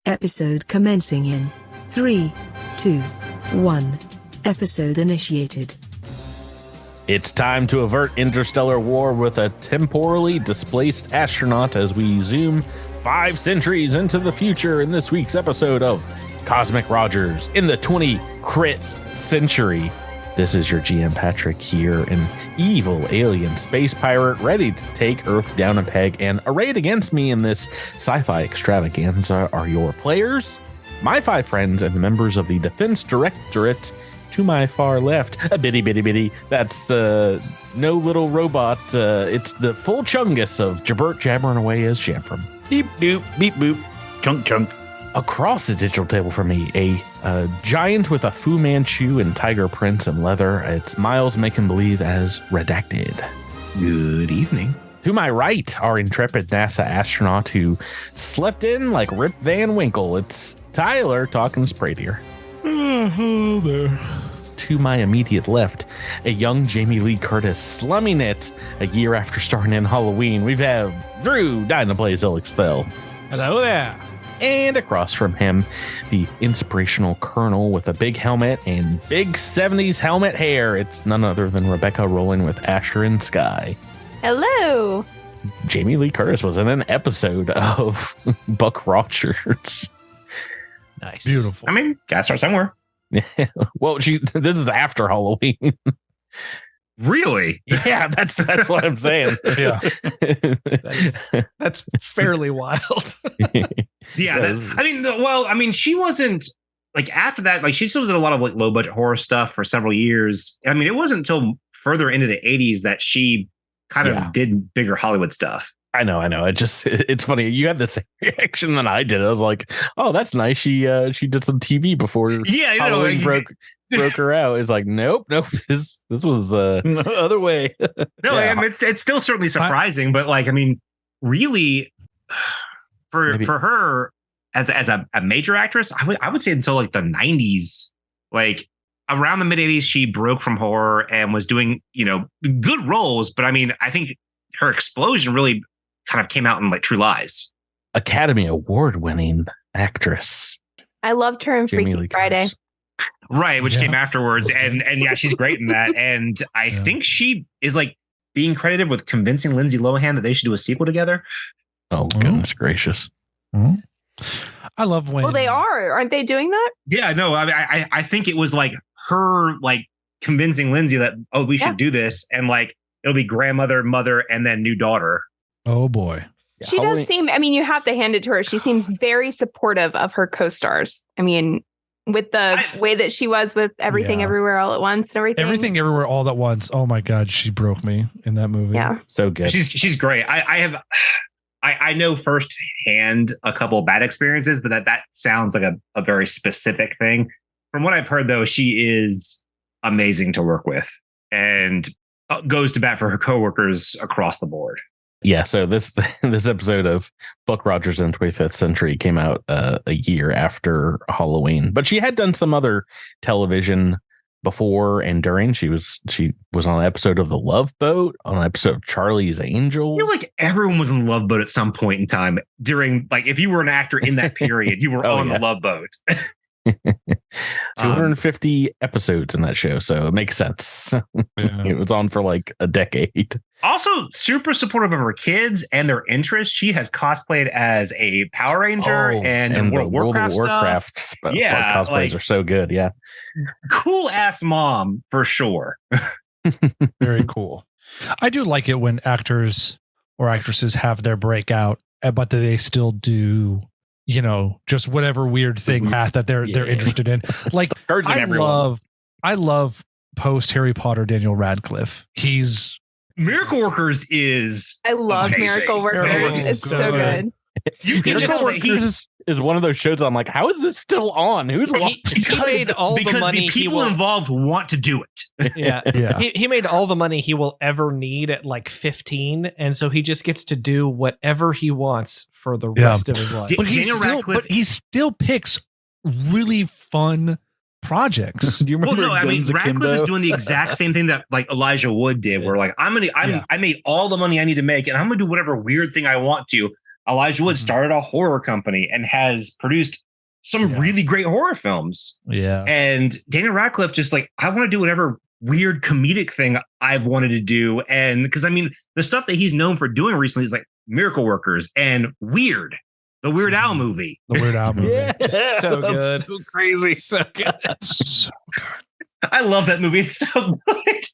Episode commencing in 3, 2, 1. Episode initiated. It's time to avert interstellar war with a temporally displaced astronaut as we zoom 5 centuries into the future in this week's episode of Cosmic Rogers in the 25th century. This is your GM Patrick here, an evil alien space pirate ready to take Earth down a peg, and arrayed against me in this sci-fi extravaganza are your players, my 5 friends, and the members of the Defense Directorate. To my far left, a bitty. That's no little robot. It's the full chungus of Jabert jabbering away as Jamfram. Beep doop, beep boop, chunk chunk. Across the digital table from me, a giant with a Fu Manchu and tiger prints and leather. It's Miles Making Believe as Redacted. Good evening. To my right, our intrepid NASA astronaut who slept in like Rip Van Winkle. It's Tyler talking spray deer. Hello there. To my immediate left, a young Jamie Lee Curtis slumming it a year after starring in Halloween. We've had Drew dying to play Zilixthel. Hello there. And across from him, the inspirational Colonel with a big helmet and big 70s helmet hair. It's none other than Rebecca rolling with Asher and Sky. Hello. Jamie Lee Curtis was in an episode of Buck Rogers. Nice. Beautiful. I mean, gotta start somewhere. Well, this is after Halloween. Really? Yeah, that's what I'm saying. Yeah. That's fairly wild. Yeah. I mean, she wasn't like after that, like she still did a lot of like low budget horror stuff for several years. I mean, it wasn't until further into the 80s that she kind of did bigger Hollywood stuff. I know. It's funny. You had the same reaction that I did. I was like, "Oh, that's nice." She did some TV before. Halloween broke her out. It's like, nope. This was no other way. No, I mean, it's still certainly surprising, but like, I mean, really, for her as a major actress, I would say until like the 90s, like around the mid 80s, she broke from horror and was doing good roles. But I mean, I think her explosion really kind of came out in like True Lies. Academy Award-winning actress. I loved her in Freaky Friday. Right, which came afterwards. And yeah, she's great in that. And I think she is like being credited with convincing Lindsay Lohan that they should do a sequel together. Oh, goodness gracious. I love when... Well, they aren't they doing that? Yeah, no, I think it was like her like convincing Lindsay that, we should do this. And like, it'll be grandmother, mother, and then new daughter. Oh, boy. She does seem, I mean, you have to hand it to her. She seems very supportive of her co-stars. I mean, with the way that she was with Everything Everywhere All at Once and everything. Everything Everywhere All at Once. Oh my God, she broke me in that movie. Yeah. So good. She's great. I know firsthand a couple of bad experiences, but that sounds like a very specific thing. From what I've heard, though, she is amazing to work with and goes to bat for her coworkers across the board. Yeah, so this episode of Buck Rogers in the 25th Century came out a year after Halloween, but she had done some other television before and during. She was on an episode of The Love Boat, on an episode of Charlie's Angels. I feel like everyone was in The Love Boat at some point in time during, like, if you were an actor in that period, you were on The Love Boat. 250 episodes in that show, so it makes sense. It was on for like a decade. Also super supportive of her kids and their interests. She has cosplayed as a Power Ranger and World of Warcraft stuff. Cosplays are so good. Yeah, cool ass mom for sure. Very cool. I do like it when actors or actresses have their breakout, but they still do just whatever weird thing path that they're interested in. Like I love post Harry Potter Daniel Radcliffe. He's Miracle Workers is I love amazing. Miracle Workers. It's so good. Miracle Workers is one of those shows I'm like, how is this still on? Who's watching? He made all the money the people involved want to do it. Yeah. He made all the money he will ever need at like 15, and so he just gets to do whatever he wants for the rest of his life. But he still picks really fun projects. Do you remember? Well, no, I mean, Radcliffe is doing the exact same thing that like Elijah Wood did, where like I made all the money I need to make, and I'm gonna do whatever weird thing I want to. Elijah Wood started a horror company and has produced some really great horror films. Yeah. And Daniel Radcliffe just like, I want to do whatever weird comedic thing I've wanted to do. And because I mean, the stuff that he's known for doing recently is like Miracle Workers and Weird, the Weird Al movie. The Weird Al movie. Just so good. So crazy. So good. So good. I love that movie. It's so good.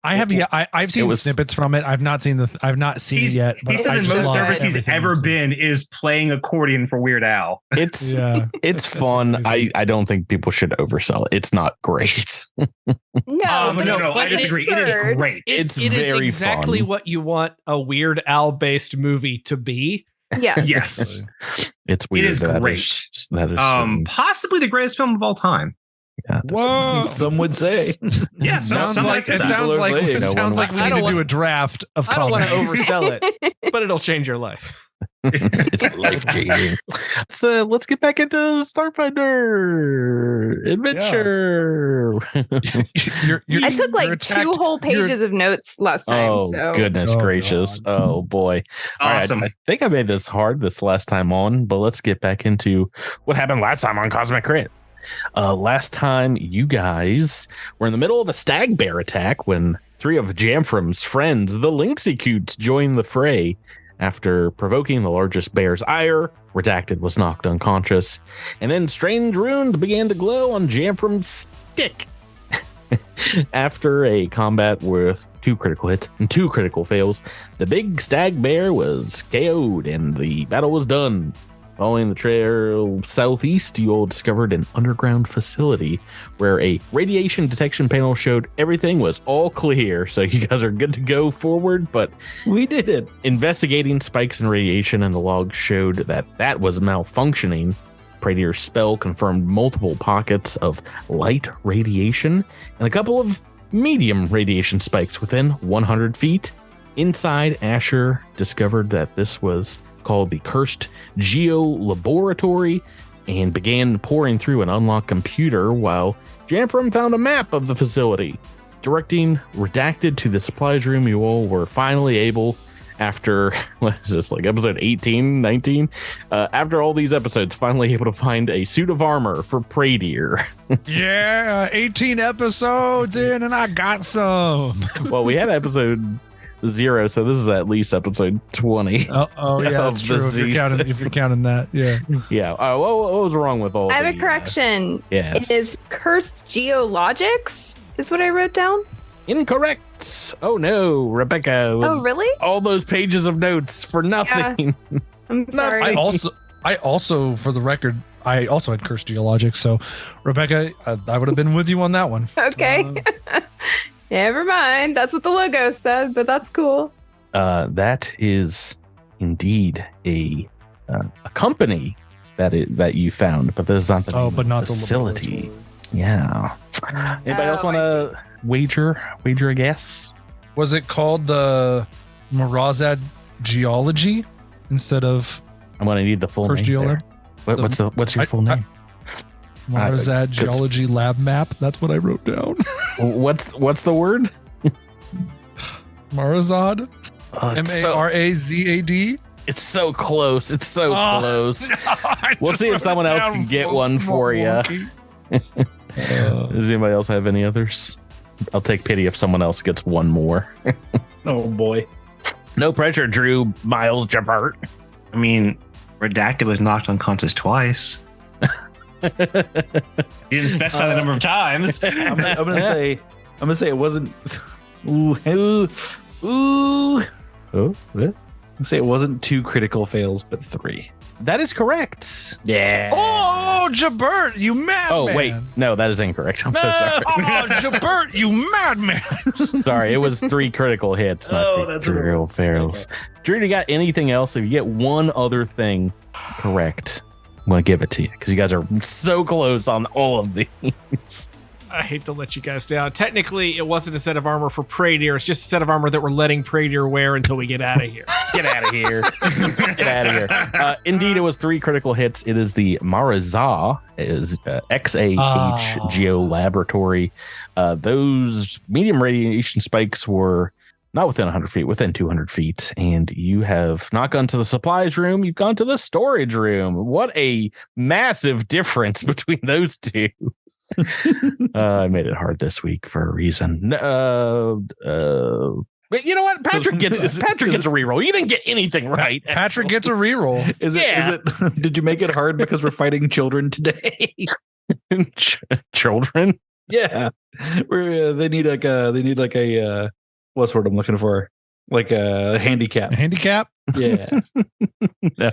I've seen snippets from it. I've not seen it yet. He said the most nervous he's ever been is playing accordion for Weird Al. It's fun. I don't think people should oversell it. It's not great. No, I disagree. It is great. It is exactly fun. what you want a Weird Al based movie to be. Yeah. Yes. It's weird. It is great. That is possibly the greatest film of all time. Yeah, whoa! Some would say. Yeah, sounds like we need to do a draft of. I don't want to oversell it, but it'll change your life. It's life changing. So let's get back into Starfinder Adventure. I took like 2 whole pages of notes last time. Oh, so. Goodness gracious. God. Oh, boy. Awesome. All right, I think I made this hard this last time on, but let's get back into what happened last time on Cosmic Crit. Last time you guys were in the middle of a stag bear attack when 3 of Jamfram's friends, the Lynxicutes, joined the fray. After provoking the largest bear's ire, Redacted was knocked unconscious, and then strange runes began to glow on Jamfram's stick. After a combat with 2 critical hits and 2 critical fails, the big stag bear was KO'd and the battle was done. Following the trail southeast, you all discovered an underground facility where a radiation detection panel showed everything was all clear. So you guys are good to go forward, but we did it. Investigating spikes in radiation and the logs showed that was malfunctioning. Pradier's spell confirmed multiple pockets of light radiation and a couple of medium radiation spikes within 100 feet. Inside, Asher discovered that this was called the Cursed Geo Laboratory and began pouring through an unlocked computer while Jamfram found a map of the facility. Directing Redacted to the supplies room, you all were finally able, after, what is this, like episode 18, 19? After all these episodes, finally able to find a suit of armor for Pradier. Yeah, 18 episodes in and I got some. Well, we had episode 0, so this is at least episode 20. Oh yeah, that's true. If you're counting that, yeah. Yeah. What was wrong with all? I have a correction. Yes. It is Cursed Geologics, is what I wrote down. Incorrect. Oh no, Rebecca. Oh really? All those pages of notes for nothing. Yeah. I'm sorry. I also, for the record, I also had Cursed Geologics. So, Rebecca, I would have been with you on that one. Okay. Never mind. That's what the logo said, but that's cool. That is indeed a company that you found, but that is not the name but not the facility. The yeah. Anybody else want to wager a guess? Was it called the Marazad Geology instead of? I'm going to need the full Cursed name. What's your full name? Marazad Geology Lab Map. That's what I wrote down. What's the word? Marazad. Marazad. It's so close. It's so close. We'll see if someone else can get one for you. Does anybody else have any others? I'll take pity if someone else gets one more. Oh boy. No pressure, Drew. Miles Jabert. I mean, Redacted was knocked unconscious twice. You didn't specify the number of times. I'm gonna say it wasn't. What? I'll say it wasn't 2 critical fails, but 3. That is correct. Yeah. Oh, Jabert, you madman. Oh, wait. No, that is incorrect. I'm so sorry. Oh, Jabert, you madman. Sorry, it was 3 critical hits, not 3 critical fails. Okay. Drew, you got anything else? If you get one other thing correct, I'm going to give it to you because you guys are so close on all of these. I hate to let you guys down. Technically, it wasn't a set of armor for Pradier. It's just a set of armor that we're letting Pradier wear until we get out of here. Get out of here. Get out of here. Indeed, it was 3 critical hits. It is the Marazah, is XAH Geo Laboratory. Those medium radiation spikes were not within 100 feet, within 200 feet. And you have not gone to the supplies room. You've gone to the storage room. What a massive difference between those two. I made it hard this week for a reason. But you know what? Patrick gets a reroll. You didn't get anything right. Patrick gets a reroll. Is it? Did you make it hard because we're fighting children today? Children? Yeah, they need like a what's the word I'm looking for? Like a handicap. Handicap? Yeah. No.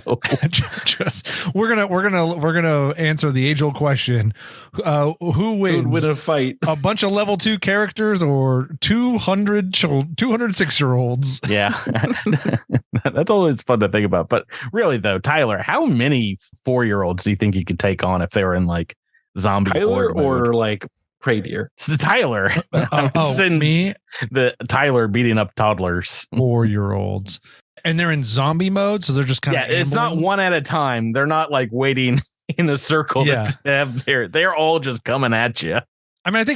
We're gonna answer the age-old question: who wins? Who would win a fight? A bunch of level 2 characters or 206-year-olds? Yeah, that's always fun to think about. But really, though, Tyler, how many 4-year-olds do you think you could take on if they were in like zombie Tyler or like Prey Deer? It's the Tyler. Me? The Tyler beating up toddlers. 4-year-olds. And they're in zombie mode, so they're just kind of it's not one at a time. They're not like waiting in a circle. Yeah. They're all just coming at you. I mean,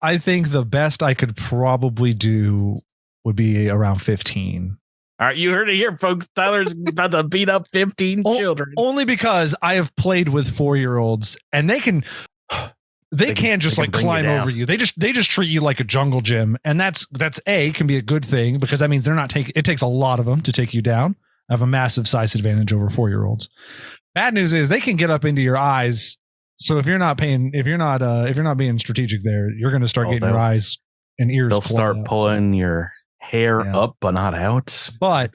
I think the best I could probably do would be around 15. All right, you heard it here, folks. Tyler's about to beat up 15 children. Only because I have played with 4-year-olds, and they can just like climb over you. They just treat you like a jungle gym, and that's can be a good thing because that means it takes a lot of them to take you down. I have a massive size advantage over 4-year-olds. Bad news is they can get up into your eyes. So if you're not being strategic there, you're going to start getting your eyes and ears. They'll start pulling your hair up, but not out. But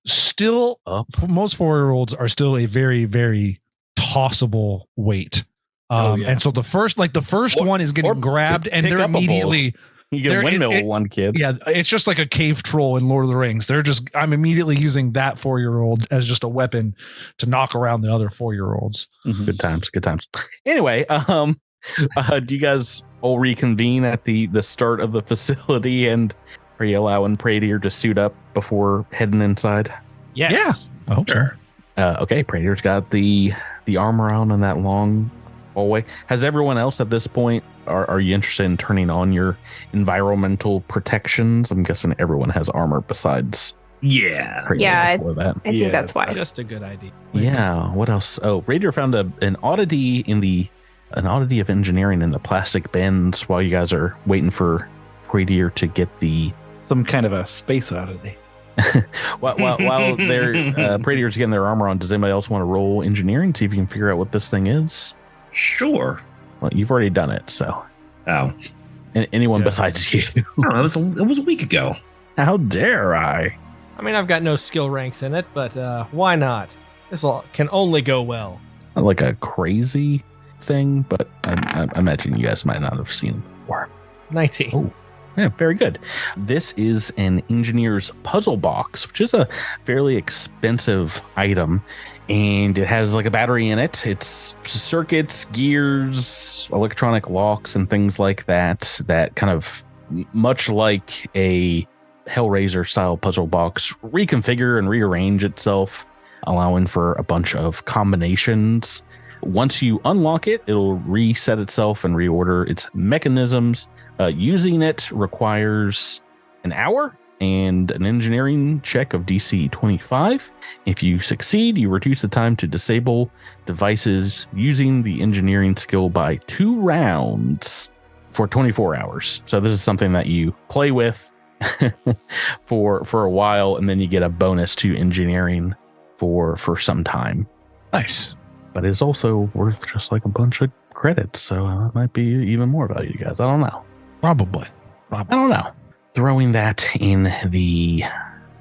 still, most 4-year-olds are still a very, very tossable weight. And so the first one is getting grabbed, and they're immediately you get windmill one kid. Yeah, it's just like a cave troll in Lord of the Rings. I'm immediately using that 4-year-old as just a weapon to knock around the other 4-year-olds. Mm-hmm. Good times. Anyway, do you guys all reconvene at the start of the facility, and are you allowing Prey Deer to suit up before heading inside? Yes. Yeah. I hope so. Okay, Prey Deer's got the armor on in that long hallway. Has everyone else at this point, are you interested in turning on your environmental protections? I'm guessing everyone has armor besides. Yeah. I think that's wise. Just a good idea. Yeah. What else? Oh, Raider found an oddity of engineering in the plastic bins while you guys are waiting for Raider to get some kind of a space oddity. while they're Praetor's getting their armor on, does anybody else want to roll engineering, see if you can figure out what this thing is? Sure. Well, you've already done it, so. Oh. Anyone besides you? No, it was a week ago. How dare I? I mean, I've got no skill ranks in it, but why not? This can only go well. Not like a crazy thing, but I imagine you guys might not have seen it before. 19. Oh. Yeah, very good. This is an engineer's puzzle box, which is a fairly expensive item, and it has like a battery in it. It's circuits, gears, electronic locks, and things like that kind of, much like a Hellraiser style puzzle box, reconfigure and rearrange itself, allowing for a bunch of combinations. Once you unlock it, it'll reset itself and reorder its mechanisms. Using it requires an hour and an engineering check of DC 25. If you succeed, you reduce the time to disable devices using the engineering skill by 2 rounds for 24 hours. So this is something that you play with for a while, and then you get a bonus to engineering for some time. Nice. But it's also worth just like a bunch of credits, so it might be even more value, you guys. I don't know. Probably. I don't know. Throwing that in the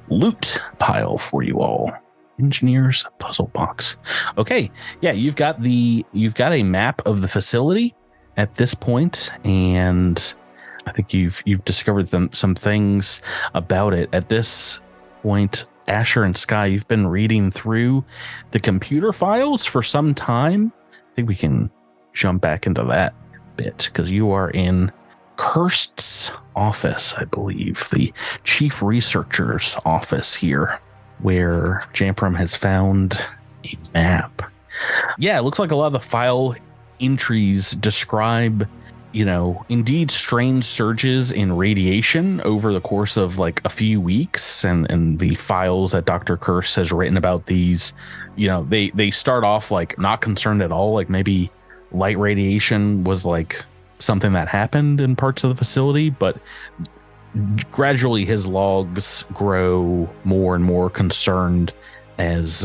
loot pile for you all. Engineer's puzzle box. Okay, yeah, you've got a map of the facility at this point, and I think you've discovered some things about it at this point. Asher and Sky, you've been reading through the computer files for some time. I think we can jump back into that bit because you are in Kirst's office, I believe, the chief researcher's office here, where Jampram has found a map. Yeah, it looks like a lot of the file entries describe indeed strange surges in radiation over the course of like a few weeks, and the files that Dr. Curse has written about these, they start off like not concerned at all, like maybe light radiation was like something that happened in parts of the facility, but gradually his logs grow more and more concerned as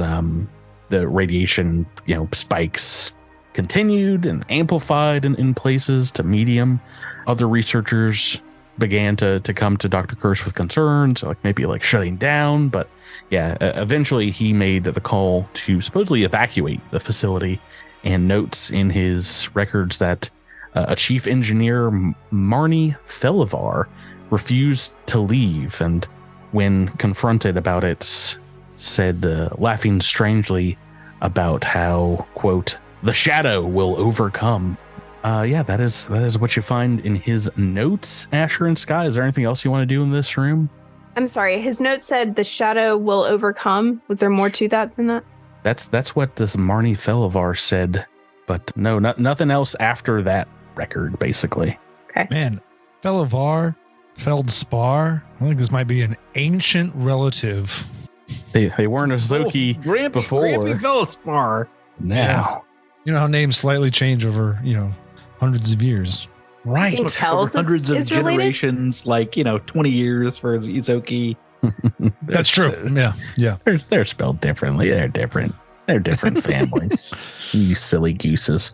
the radiation spikes continued and amplified in places to medium. Other researchers began to come to Dr. Curse with concerns, like maybe like shutting down. But yeah, eventually he made the call to supposedly evacuate the facility, and notes in his records that a chief engineer, Marnie Felivar, refused to leave, and when confronted about it, said, laughing strangely about how, quote, the shadow will overcome. That is what you find in his notes. Asher and Sky, is there anything else you want to do in this room? I'm sorry, his note said the shadow will overcome. Was there more to that than that? That's what this Marnie Felivar said, but no, nothing else after that record, basically. Okay. Man, Felivar, Feldspar. I think this might be an ancient relative. They weren't a Zoki before. Grampy Feldspar. Now. You know how names slightly change over, hundreds of years. Right. Over hundreds of generations, like, 20 years for Izoki. That's true. Yeah. They're spelled differently. They're different. They're different families. You silly gooses.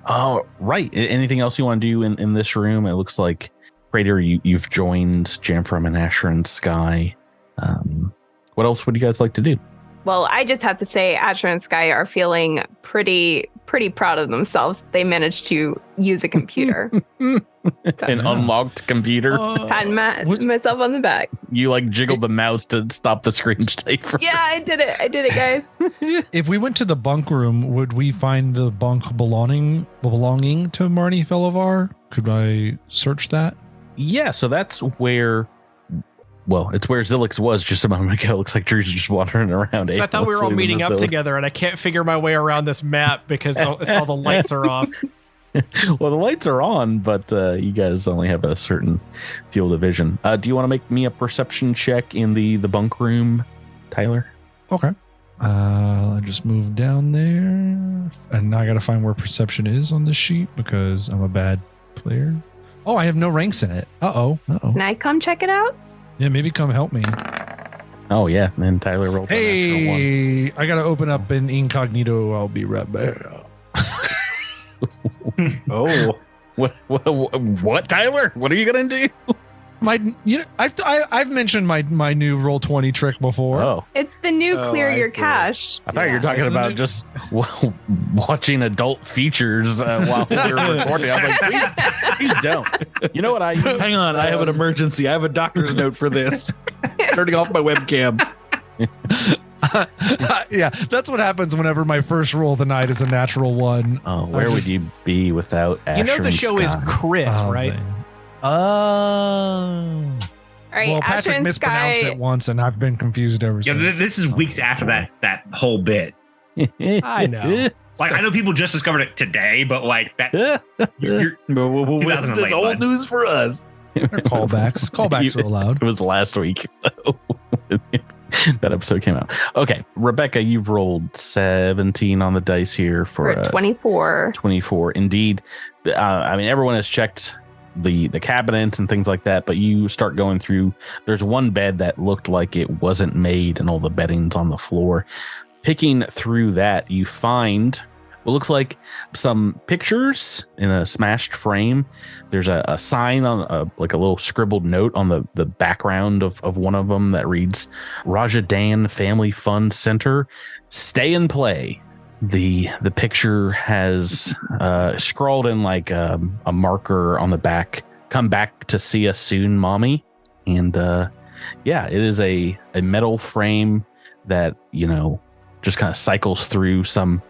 Oh, right. Anything else you want to do in this room? It looks like, Prater, you've joined Jamfram and Asher and Sky. What else would you guys like to do? Well, I just have to say Asher and Sky are feeling pretty proud of themselves. They managed to use a computer. An unlocked computer. Patting myself on the back. You like jiggled the mouse to stop the screensaver. Yeah, I did it, guys. If we went to the bunk room, would we find the bunk belonging to Marnie Felivar? Could I search that? Yeah, so that's where... Well, it's where Zilix was just a moment ago. Looks like Drew's just wandering around. I thought we were all meeting up together, and I can't figure my way around this map because all the lights are off. Well, the lights are on, but you guys only have a certain field of vision. Do you want to make me a perception check in the bunk room, Tyler? Okay. I just moved down there, and now I got to find where perception is on this sheet because I'm a bad player. Oh, I have no ranks in it. Uh-oh. Can I come check it out? Yeah, maybe come help me. Oh, yeah. And Tyler rolled. Hey, I got to open up an incognito. I'll be right back. Oh, what, Tyler? What are you going to do? I've mentioned my new Roll20 trick before. Oh, it's the new clear your cache. I thought you were talking about just watching adult features while we were recording. I was like, please don't. You know what I use? Hang on, I have an emergency. I have a doctor's note for this. Turning off my webcam. Yeah, that's what happens whenever my first roll of the night is a natural one. Oh, where would you be without Asher? The show is crit, right? Man. All right, Well, Patrick mispronounced it once, and I've been confused ever since. Yeah, this is weeks after that whole bit. I know. Like, I know people just discovered it today, but like that. That's old news for us. Callbacks. Callbacks are allowed. It was last week. That episode came out. Okay, Rebecca, you've rolled 17 on the dice here for 24. 24, indeed. Everyone has checked the cabinets and things like that, but you start going through. There's one bed that looked like it wasn't made, and all the bedding's on the floor. Picking through that, you find what looks like some pictures in a smashed frame. There's a sign on like a little scribbled note on the background of one of them that reads Rajadan Family Fun Center, stay and play. The picture has scrawled in like a marker on the back, come back to see us soon, mommy. And it is a metal frame that, just kind of cycles through some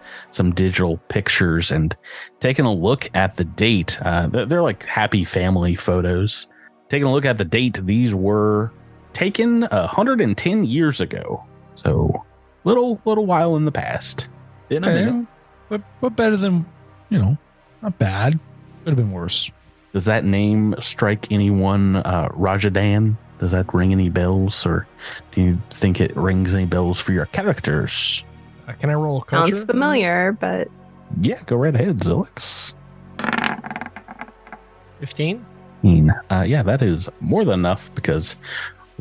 digital pictures, and taking a look at the date. They're like happy family photos. Taking a look at the date, these were taken 110 years ago. So little while in the past. But better than, not bad. Could have been worse. Does that name strike anyone, Rajadan? Does that ring any bells, or do you think it rings any bells for your characters? Can I roll culture? Sounds familiar, but Yeah, go right ahead, Zilix. 15. Yeah, that is more than enough because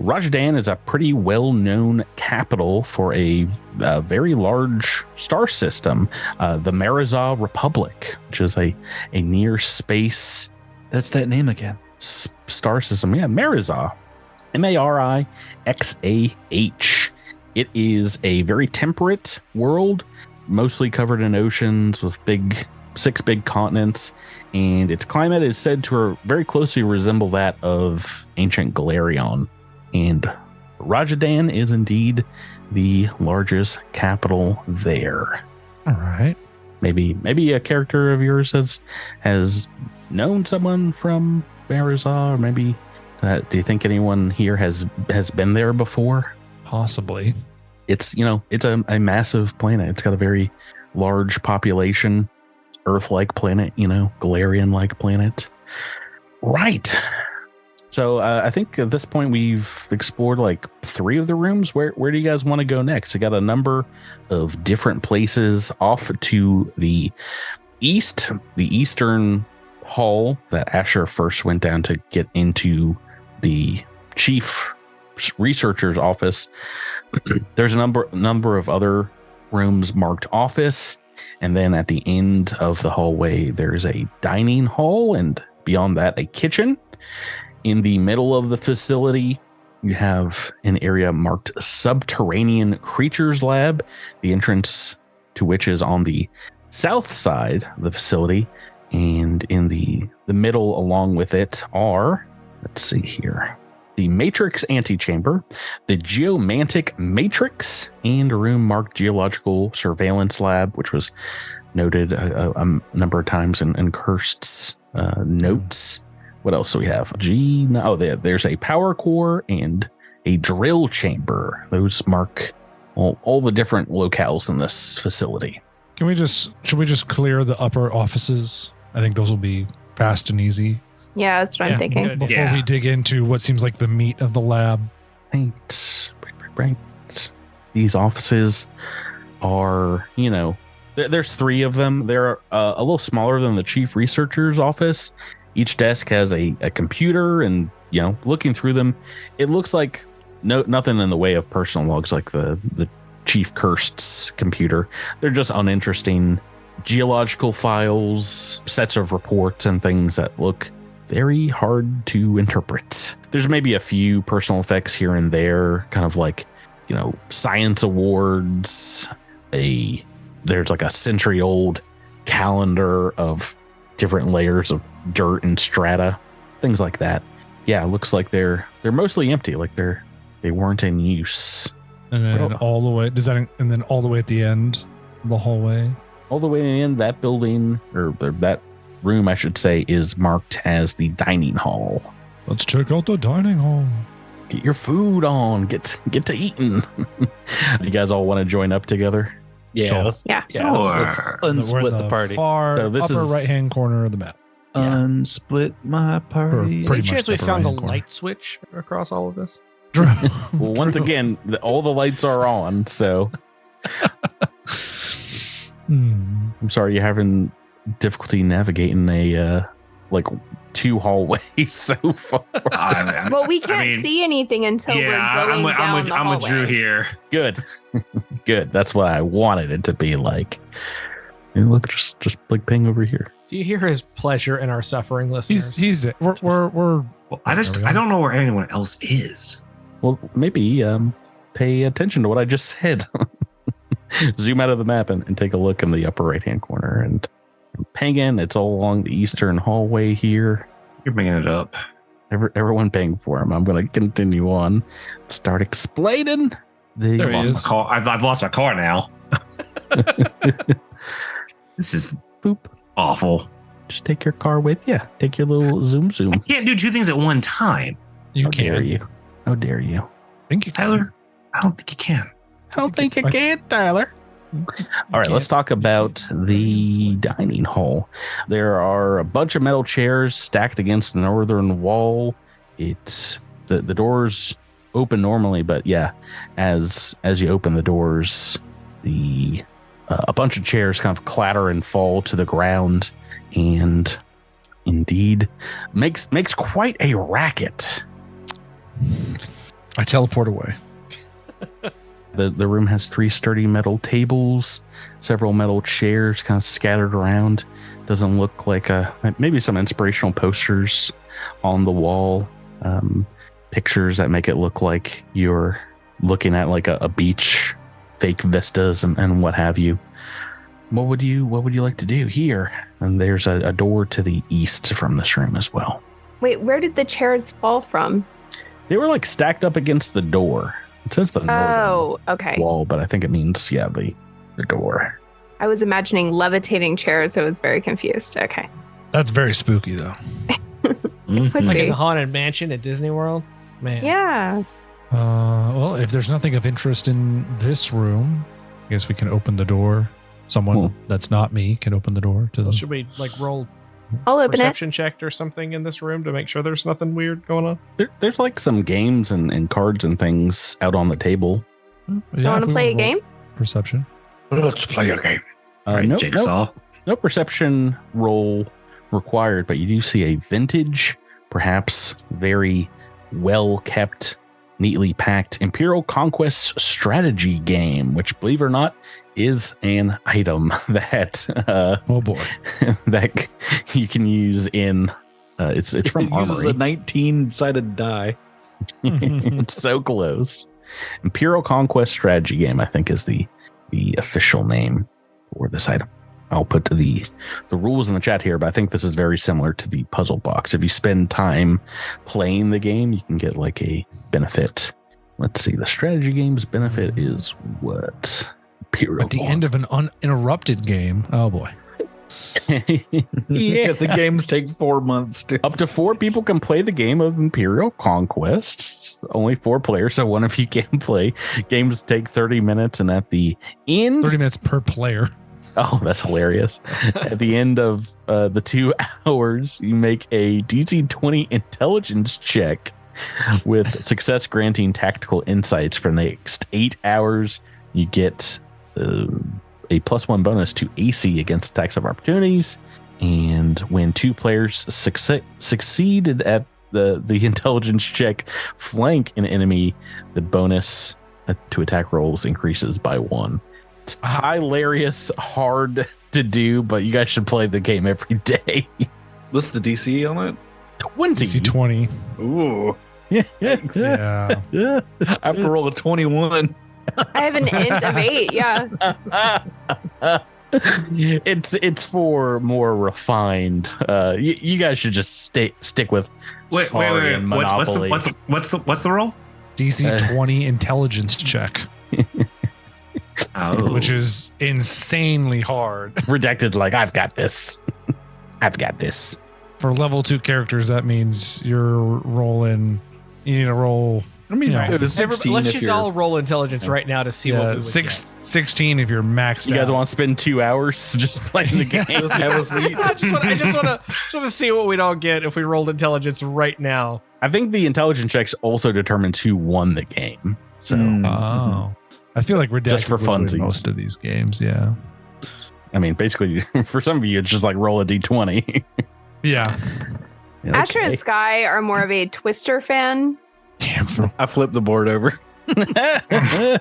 Rajadan is a pretty well-known capital for a very large star system, the Marizah Republic, which is a near space. That's that name again. Star system. Yeah, Marizah. Marixah. It is a very temperate world, mostly covered in oceans with 6 big continents, and its climate is said to very closely resemble that of ancient Galarion. And Rajadan is indeed the largest capital there. All right. Maybe a character of yours has known someone from Marizah, or maybe do you think anyone here has been there before? Possibly. It's a massive planet. It's got a very large population, Earth-like planet, Galarian-like planet. Right. So I think at this point we've explored like 3 of the rooms. Where do you guys want to go next? I got a number of different places off to the east, the eastern hall that Asher first went down to get into the chief researcher's office. There's a number of other rooms marked office, and then at the end of the hallway there's a dining hall, and beyond that a kitchen. In the middle of the facility you have an area marked Subterranean Creatures Lab, the entrance to which is on the south side of the facility, and in the middle along with it are, let's see here, the Matrix Antechamber, the Geomantic Matrix, and a room marked Geological Surveillance Lab, which was noted a number of times in Kirst's notes. What else do we have? There's a power core and a drill chamber. Those mark all the different locales in this facility. Should we just clear the upper offices? I think those will be fast and easy. yeah, that's what I'm thinking. Before we dig into what seems like the meat of the lab. Right. These offices are, there's 3 of them. They're a little smaller than the chief researcher's office. Each desk has a computer, and looking through them, it looks like nothing in the way of personal logs like the Chief Kirst's computer. They're just uninteresting geological files, sets of reports, and things that look very hard to interpret. There's maybe a few personal effects here and there, kind of like science awards. There's like a century-old calendar of different layers of dirt and strata, things like that. Yeah, it looks like they're mostly empty, like they weren't in use. And then all the way all the way at the end, the hallway. All the way in that building, or that room, I should say, is marked as the dining hall. Let's check out the dining hall. Get your food on. Get to eating. You guys all want to join up together? Yeah. Yeah. Let's unsplit the party. Far So this upper is- right-hand corner of the map. Unsplit my party. Pretty Any chance we much the found a right-hand corner. light switch across all of this? Well, once again, all the lights are on, so I'm sorry you're having difficulty navigating a like 2 hallways so far. Well, we can't see anything until we're going down the I'm with hallway. Drew here. Good. That's what I wanted it to be like. And look, just like ping over here. Do you hear his pleasure in our suffering, listeners? He's there. We're Well, I don't know where anyone else is. Well, maybe pay attention to what I just said. Zoom out of the map and take a look in the upper right-hand corner and ping in. It's all along the eastern hallway here. You're bringing it up. Everyone paying for him. I'm going to continue on. Start explaining. There he is. I've lost my car now. This is Boop. awful. Just take your car with you. Take your little zoom. I can't do 2 things at one time. You How dare can. you? How dare you? I think you can. Tyler, I don't think you can. I don't think you can, Tyler. All right, let's talk about the dining hall. There are a bunch of metal chairs stacked against the northern wall. It's the doors open normally, but yeah, as you open the doors, a bunch of chairs kind of clatter and fall to the ground, and indeed makes quite a racket. I teleport away. The room has 3 sturdy metal tables, several metal chairs kind of scattered around. Doesn't look like maybe some inspirational posters on the wall. Pictures that make it look like you're looking at like a beach, fake vistas and what have you. What would you like to do here? And there's a door to the east from this room as well. Wait, where did the chairs fall from? They were like stacked up against the door. It says the okay. wall, but I think it means, the door. I was imagining levitating chairs, so I was very confused. Okay. That's very spooky, though. It's like in the Haunted Mansion at Disney World. Man. Yeah. Well, if there's nothing of interest in this room, I guess we can open the door. Someone that's not me can open the door to the... Should we like roll I'll open perception check or something in this room to make sure there's nothing weird going on? There's like some games and cards and things out on the table. You want to play a game? Perception. Let's play a game. No Jigsaw. No perception roll required, but you do see a vintage, perhaps very well kept, neatly packed Imperial Conquest strategy game, which, believe it or not, is an item that oh boy, that you can use in it's from Armory. It uses a 19-sided die. It's so close. Imperial Conquest strategy game, I think, is the official name for this item. I'll put the rules in the chat here, but I think this is very similar to the puzzle box. If you spend time playing the game, you can get like a benefit. Let's see. The strategy game's benefit is what? At the end of an uninterrupted game. Oh boy. Yeah, the games take 4 months to. Up to 4 people can play the game of Imperial Conquest. Only 4 players, so one of you can play. Games take 30 minutes, and at the end, 30 minutes per player. Oh, that's hilarious. At the end of the 2 hours, you make a DC 20 intelligence check with success granting tactical insights for the next 8 hours. You get a +1 bonus to AC against attacks of opportunities. And when 2 players succeeded at the intelligence check flank an enemy, the bonus to attack rolls increases by 1. It's hilarious, hard to do, but you guys should play the game every day. What's the DC on it? 20. DC 20. Ooh. Yeah. I have to roll a 21. I have an int of 8. Yeah. It's for more refined. You guys should just stick with wait. and Monopoly. What's the roll? DC 20 intelligence check. Oh. Which is insanely hard. Redacted like I've got this. I've got this. For level 2 characters, that means you're rolling. You need to roll. I mean, it was 16 let's if just you're- all roll intelligence right now to see what we would get. 16 if you're maxed You guys out. want to spend 2 hours just playing the game? Just have a seat. I just want to see what we'd all get if we rolled intelligence right now. I think the intelligence checks also determines who won the game. So Oh. I feel like Redacted Just for would win funsies. most of these games, yeah. I mean, basically, for some of you, it's just like roll a d20. Yeah. Asher and Sky are more of a Twister fan. Damn. I flipped the board over. I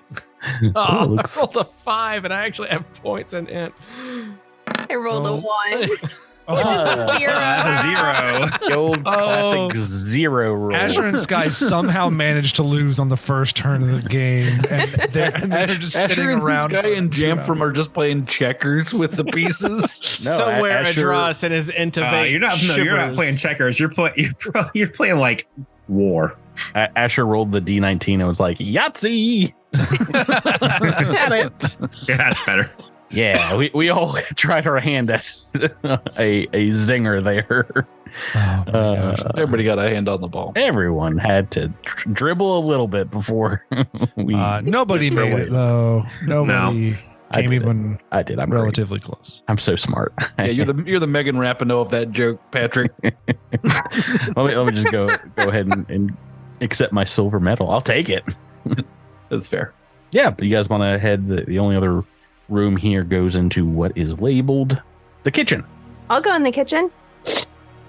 looks- rolled a 5 and I actually have points in it. I rolled a 1. Oh, 0. That's a 0. the old classic 0 roll. Asher and Sky somehow managed to lose on the first turn of the game, and they're just Asher sitting and around. this guy for and 2 Jamfram hours. are just playing checkers with the pieces. No, Somewhere Asher- Adras and his intivate You're not playing checkers. You're playing like war. Asher rolled the D19 and was like, Yahtzee! Got it. Yeah, that's better. Yeah, we all tried our hand at a zinger there. Oh, my gosh. Everybody got a hand on the ball. Everyone had to dribble a little bit before we. Nobody made it, though. Nobody. came even. I did. I'm relatively close. I'm so smart. Yeah, you're the Megan Rapinoe of that joke, Patrick. let me just go ahead and accept my silver medal. I'll take it. That's fair. Yeah, but you guys want to head? The only other room here goes into what is labeled the kitchen. I'll go in the kitchen.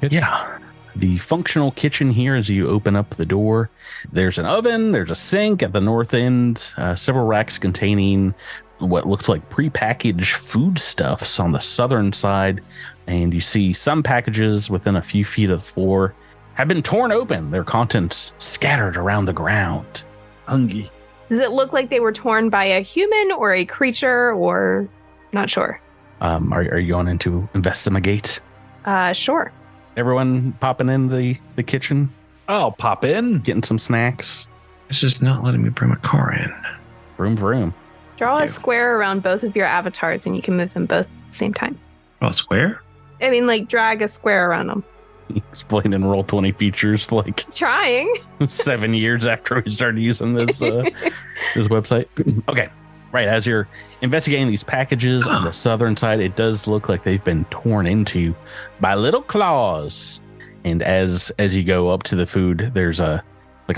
Yeah. The functional kitchen here, as you open up the door, there's an oven, there's a sink at the north end, several racks containing what looks like prepackaged foodstuffs on the southern side. And you see some packages within a few feet of the floor have been torn open, their contents scattered around the ground. Hungry. Does it look like they were torn by a human or a creature, or not sure? Are you going into investigate? Sure. Everyone popping in the kitchen, I'll pop in. getting some snacks. It's just not letting me bring my car in. Vroom, vroom. Draw a you. square around both of your avatars and you can move them both at the same time. Oh, square? I mean, like, drag a square around them. Explain in Roll20 features like Trying. 7 years after we started using this this website. Okay. Right. As you're investigating these packages on the southern side, it does look like they've been torn into by little claws. And as you go up to the food, there's a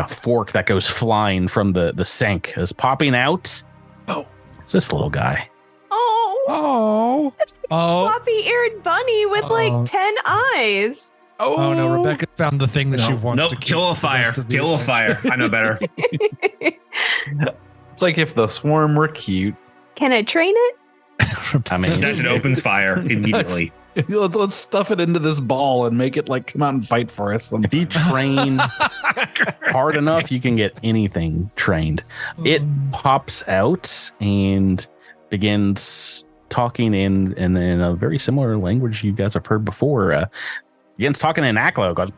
fork that goes flying from the sink, is popping out. Oh, it's this little guy. Oh. It's a floppy-eared bunny with like 10 eyes. Oh no, Rebecca found the thing that she wants to keep. Kill a fire. Kill a fire. I know better. It's like if the swarm were cute. Can I train it? I mean, It opens fire immediately. Let's stuff it into this ball and make it like come out and fight for us. if you train hard enough, you can get anything trained. It pops out and begins talking in a very similar language you guys have heard before. Begins talking in Aklo. Goes.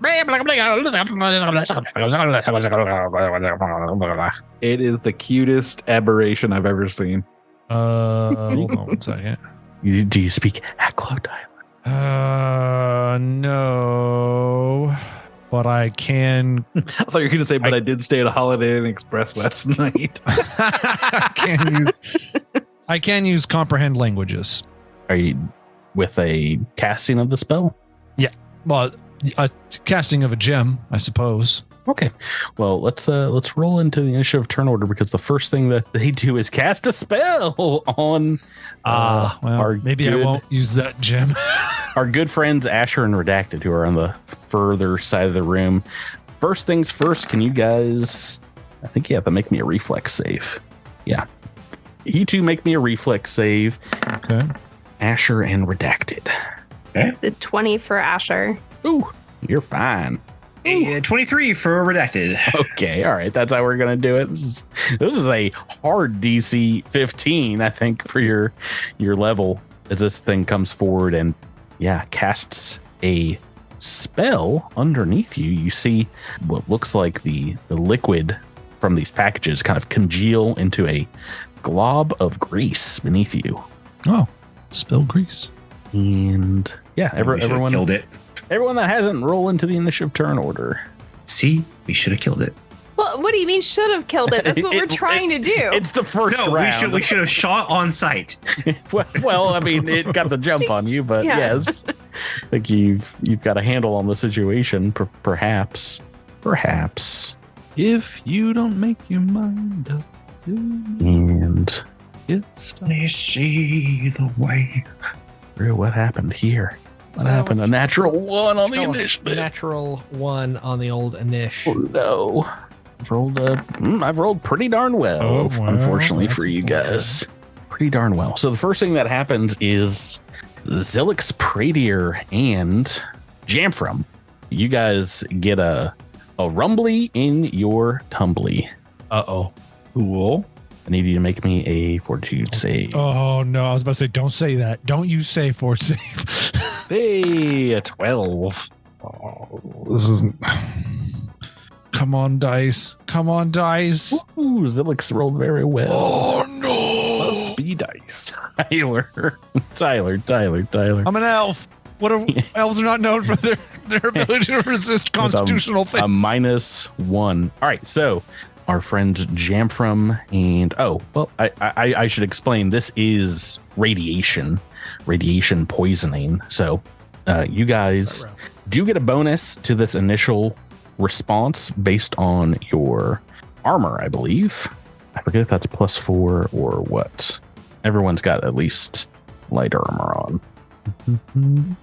It is the cutest aberration I've ever seen. Hold on 1 second. Do you speak Aklo dialect? No, but I can. I thought you were going to say, but I did stay at a Holiday Inn Express last night. I can use comprehend languages. Are you with a casting of the spell? Well, a casting of a gem, I suppose. Okay. Well, let's roll into the initiative turn order because the first thing that they do is cast a spell on maybe I won't use that gem. Our good friends Asher and Redacted, who are on the further side of the room. First things first, can you guys, I think you have to make me a reflex save. Yeah. You two make me a reflex save. Okay. Asher and Redacted. Okay. The 20 for Asher. Ooh, you're fine. 23 for Redacted. Okay, all right. That's how we're gonna do it. This is a hard DC 15, I think, for your level. As this thing comes forward and casts a spell underneath you, you see what looks like the liquid from these packages kind of congeal into a glob of grease beneath you. Oh, spill grease. And everyone killed it. Everyone that hasn't, roll into the initiative turn order. See, we should have killed it. Well, what do you mean should have killed it? That's what we're trying to do. It's the first round. We should have shot on sight. well, I mean, it got the jump on you, but yes, I think you've got a handle on the situation. Perhaps, If you don't make your mind up, and it's I see the way. What happened here? What happened? A natural 1 on the initiative. Natural 1 on the old initiative. Oh no! I've rolled pretty darn well, unfortunately for you guys. Pretty darn well. So the first thing that happens is Zilix, Pradier, and Jamfram. You guys get a rumbly in your tumbly. Uh-oh. cool. I need you to make me a fortitude save. Oh no, I was about to say, don't say that. Don't you say fort save. Hey, a 12. Oh, this isn't. Come on, dice. Come on, dice. Ooh, Zilix rolled very well. Oh no. Must be dice. Tyler. I'm an elf. What are elves are not known for their ability to resist constitutional things. A -1. All right, so our friends Jamfram and I should explain, this is radiation poisoning. So you guys do get a bonus to this initial response based on your armor, I believe. I forget if that's +4 or what. Everyone's got at least light armor on.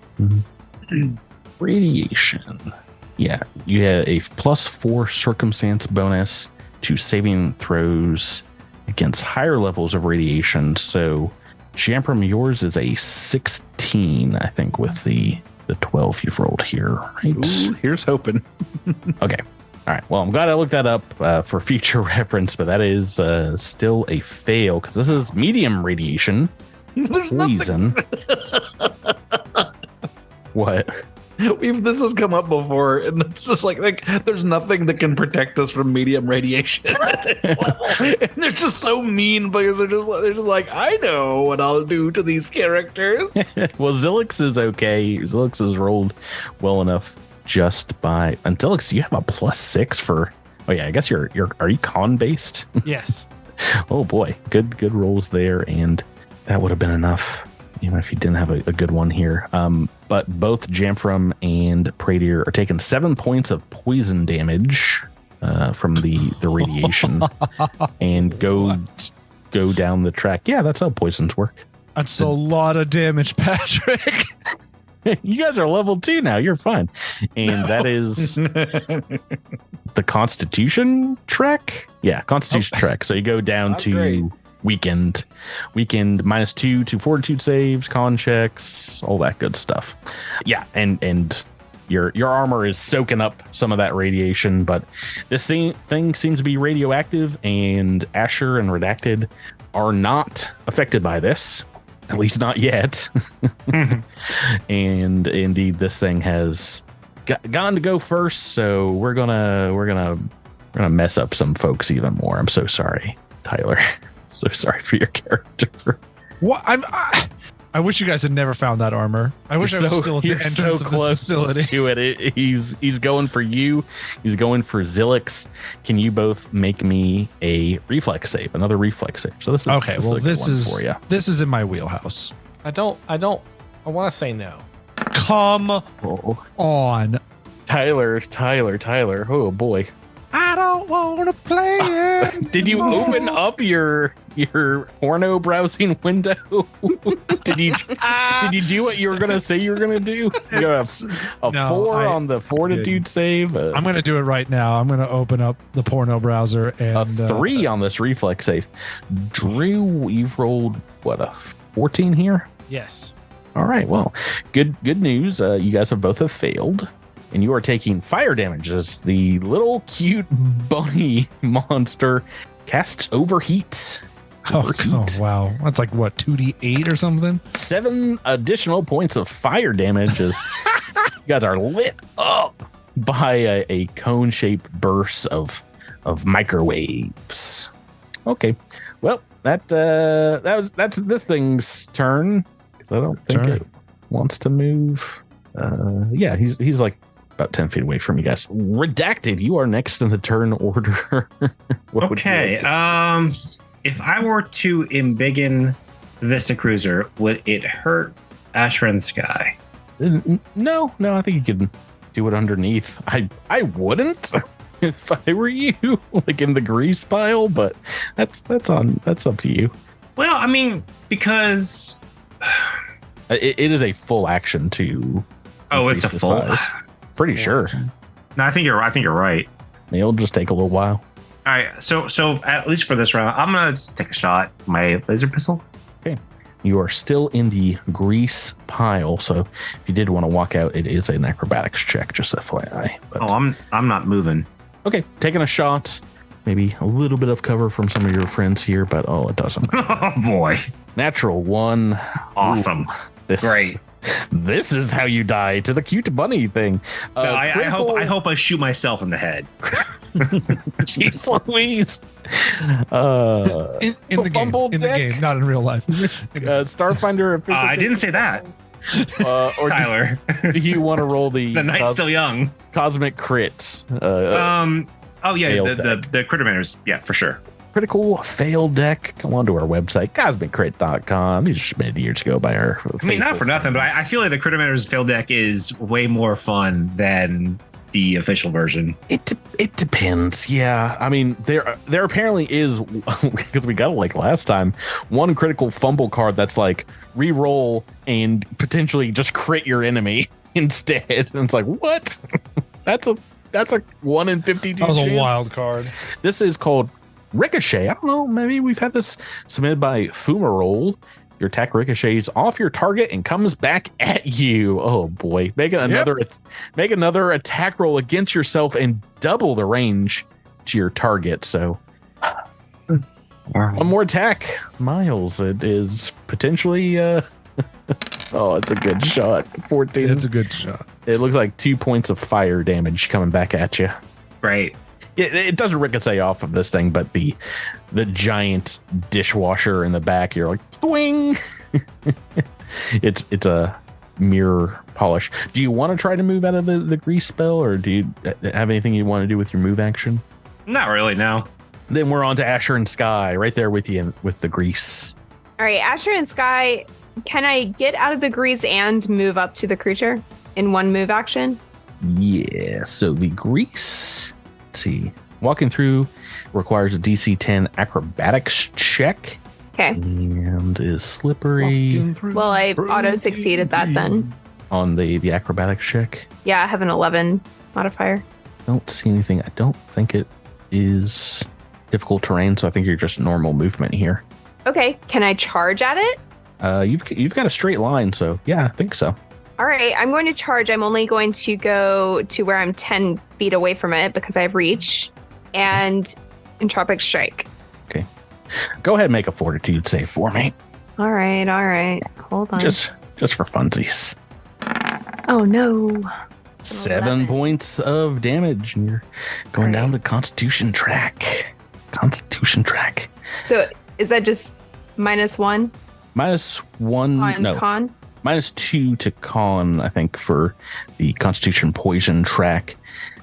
Radiation. Yeah, you have a +4 circumstance bonus to saving throws against higher levels of radiation. So, Jampram, yours is a 16, I think, with the 12 you've rolled here, right? Ooh, here's hoping. Okay. All right. Well, I'm glad I looked that up for future reference, but that is still a fail because this is medium radiation. There's poison. What? This has come up before, and it's just like there's nothing that can protect us from medium radiation at this level. And they're just so mean because they're just like, I know what I'll do to these characters. Well, Zilix is okay. Zilix is rolled well enough just by. And Zilix, you have a +6 for. Oh yeah, I guess are you con based? Yes. Oh boy, good rolls there, and that would have been enough. Even if you didn't have a good one here. But both Jamfram and Pradier are taking 7 points of poison damage from the radiation and go down the track. Yeah, that's how poisons work. That's a lot of damage, Patrick. You guys are level 2 now. You're fine. And that is the Constitution track. Yeah, Constitution track. So you go down to... Great. Weakened -2 to fortitude saves, con checks, all that good stuff. Yeah, and your armor is soaking up some of that radiation, but this thing seems to be radioactive, and Asher and Redacted are not affected by this, at least not yet. And indeed, this thing has gone to go first, so we're gonna mess up some folks even more. I'm so sorry, Tyler. So sorry for your character. What? I wish you guys had never found that armor. I wish I was still at the entrance of this facility. To it. He's going for you. He's going for Zilix. Can you both make me a reflex save? Another reflex save. So this is okay. Well, this is for you. This is in my wheelhouse. I want to say no. Come on, Tyler. Oh boy. I don't want to play it. Did you open up your porno browsing window? Did you do what you were gonna say you were gonna do? You got a 4 on the fortitude save. I'm gonna do it right now. I'm gonna open up the porno browser and a 3 on this reflex save. Drew, you've rolled what, a 14 here? Yes. All right. Well, good news. You guys have failed. And you are taking fire damage as the little cute bunny monster casts overheat. Oh, wow. That's like what, 2d8 or something? 7 additional points of fire damage as you guys are lit up by a cone-shaped burst of microwaves. Okay. Well, that's this thing's turn. Because I don't think it wants to move. Yeah, he's like about 10 feet away from you guys. Redacted, you are next in the turn order. Okay. If I were to embiggen the Vista Cruiser, would it hurt Asher and Sky? No, I think you could do it underneath. I wouldn't if I were you, like in the grease pile, but that's up to you. Well, I mean, because it is a full action to. Oh, it's a full. Size. Pretty sure. No, I think you're right. It'll just take a little while. All right, so at least for this round, I'm gonna take a shot. My laser pistol. Okay. You are still in the grease pile, so if you did want to walk out, it is an acrobatics check, just FYI. But, I'm not moving. Okay, taking a shot. Maybe a little bit of cover from some of your friends here, but it doesn't matter. Oh boy. Natural 1. Awesome. Ooh, great. This is how you die to the cute bunny thing. No, I hope I shoot myself in the head. Jeez Louise. In the game, not in real life. Starfinder. I didn't say that. Or Tyler, do you want to roll the night's still young cosmic crits? Oh yeah, the critter manners. Yeah, for sure. Critical fail deck. Go on to our website, cosmiccrit.com. You just submitted years ago by our. I mean, not for nothing, but I feel like the critter manners fail deck is way more fun than the official version. It depends. Yeah, I mean, there apparently is, because we got it like last time, one critical fumble card that's like re-roll and potentially just crit your enemy instead. And it's like, what? That's a 1 in 52 That was chance. a wild card. This is called Ricochet. I don't know. Maybe we've had this submitted by Fumarole. Your attack ricochets off your target and comes back at you. Oh boy! Make another attack roll against yourself and double the range to your target. So one more attack, Miles. It is potentially. Oh, it's a good shot. 14. It's a good shot. It looks like 2 points of fire damage coming back at you. Right. It doesn't ricochet off of this thing, but the giant dishwasher in the back, you're like, swing. It's a mirror polish. Do you want to try to move out of the grease spell, or do you have anything you want to do with your move action? Not really, no. Then we're on to Asher and Sky, right there with you with the grease. All right, Asher and Sky, can I get out of the grease and move up to the creature in one move action? Yeah, so the grease... Let's see. Walking through requires a DC 10 acrobatics check. Okay. And is slippery. Well, I auto succeeded that then. On the acrobatics check? Yeah, I have an 11 modifier. Don't see anything. I don't think it is difficult terrain, so I think you're just normal movement here. Okay. Can I charge at it? You've got a straight line, so yeah, I think so. All right, I'm going to charge. I'm only going to go to where I'm 10 feet away from it because I have reach and entropic strike. Okay. Go ahead and make a fortitude save for me. All right. Hold on. Just for funsies. Oh, no. 7 11. points of damage, and you're going down the Constitution track. So is that just -1? -1. On no. con? -2 to con, I think, for the Constitution poison track,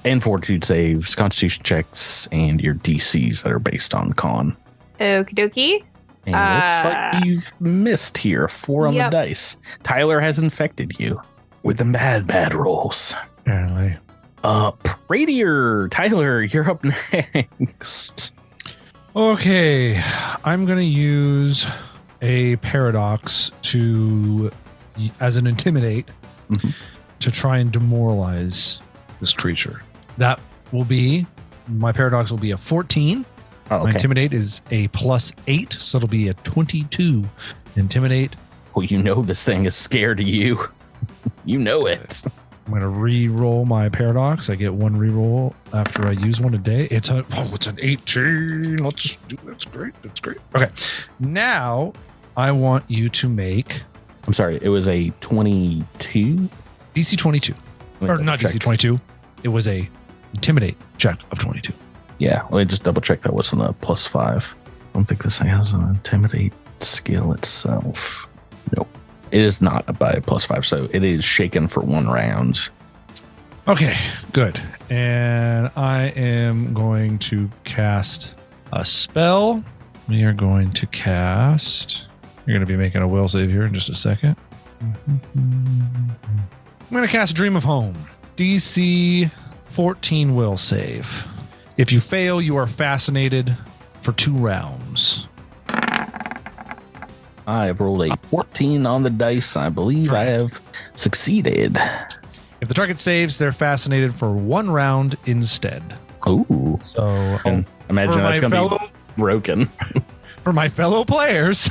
and fortitude saves, Constitution checks, and your DCs that are based on con. Okie dokie. And it looks like you've missed here. 4 on the dice. Tyler has infected you with the bad rolls. Apparently. Pradier, Tyler, you're up next. Okay, I'm going to use a paradox as an intimidate to try and demoralize this creature. That will be, my paradox will be a 14. Oh, okay. My intimidate is a +8, so it'll be a 22. Intimidate. Well, you know this thing is scared of you. You know it. I'm going to re-roll my paradox. I get one re-roll after I use one a day. It's an 18. Let's just do that's great. Okay. Now I want you to make... I'm sorry, it was a 22? DC 22. Or not DC 22. It was a intimidate check of 22. Yeah, let me just double check that wasn't a +5. I don't think this thing has an intimidate skill itself. Nope. It is not by a +5, so it is shaken for 1 round. Okay, good. And I am going to cast a spell. We are going to cast... You're going to be making a will save here in just a second. I'm going to cast Dream of Home. DC 14 will save. If you fail, you are fascinated for 2 rounds. I have rolled a 14 on the dice. I believe I have succeeded. If the target saves, they're fascinated for 1 round instead. Ooh. So And imagine that's going to be broken. For my fellow players,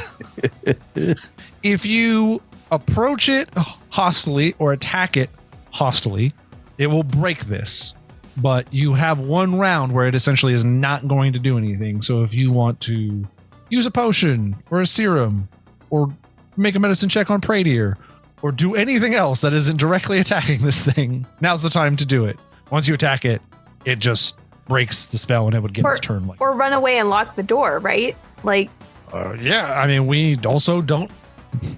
if you approach it hostilely or attack it hostilely, it will break this. But you have 1 round where it essentially is not going to do anything. So if you want to use a potion or a serum or make a medicine check on Pradier or do anything else that isn't directly attacking this thing, now's the time to do it. Once you attack it, it just breaks the spell and it would get its turn. Or run away and lock the door, right? Like, yeah, I mean, we also don't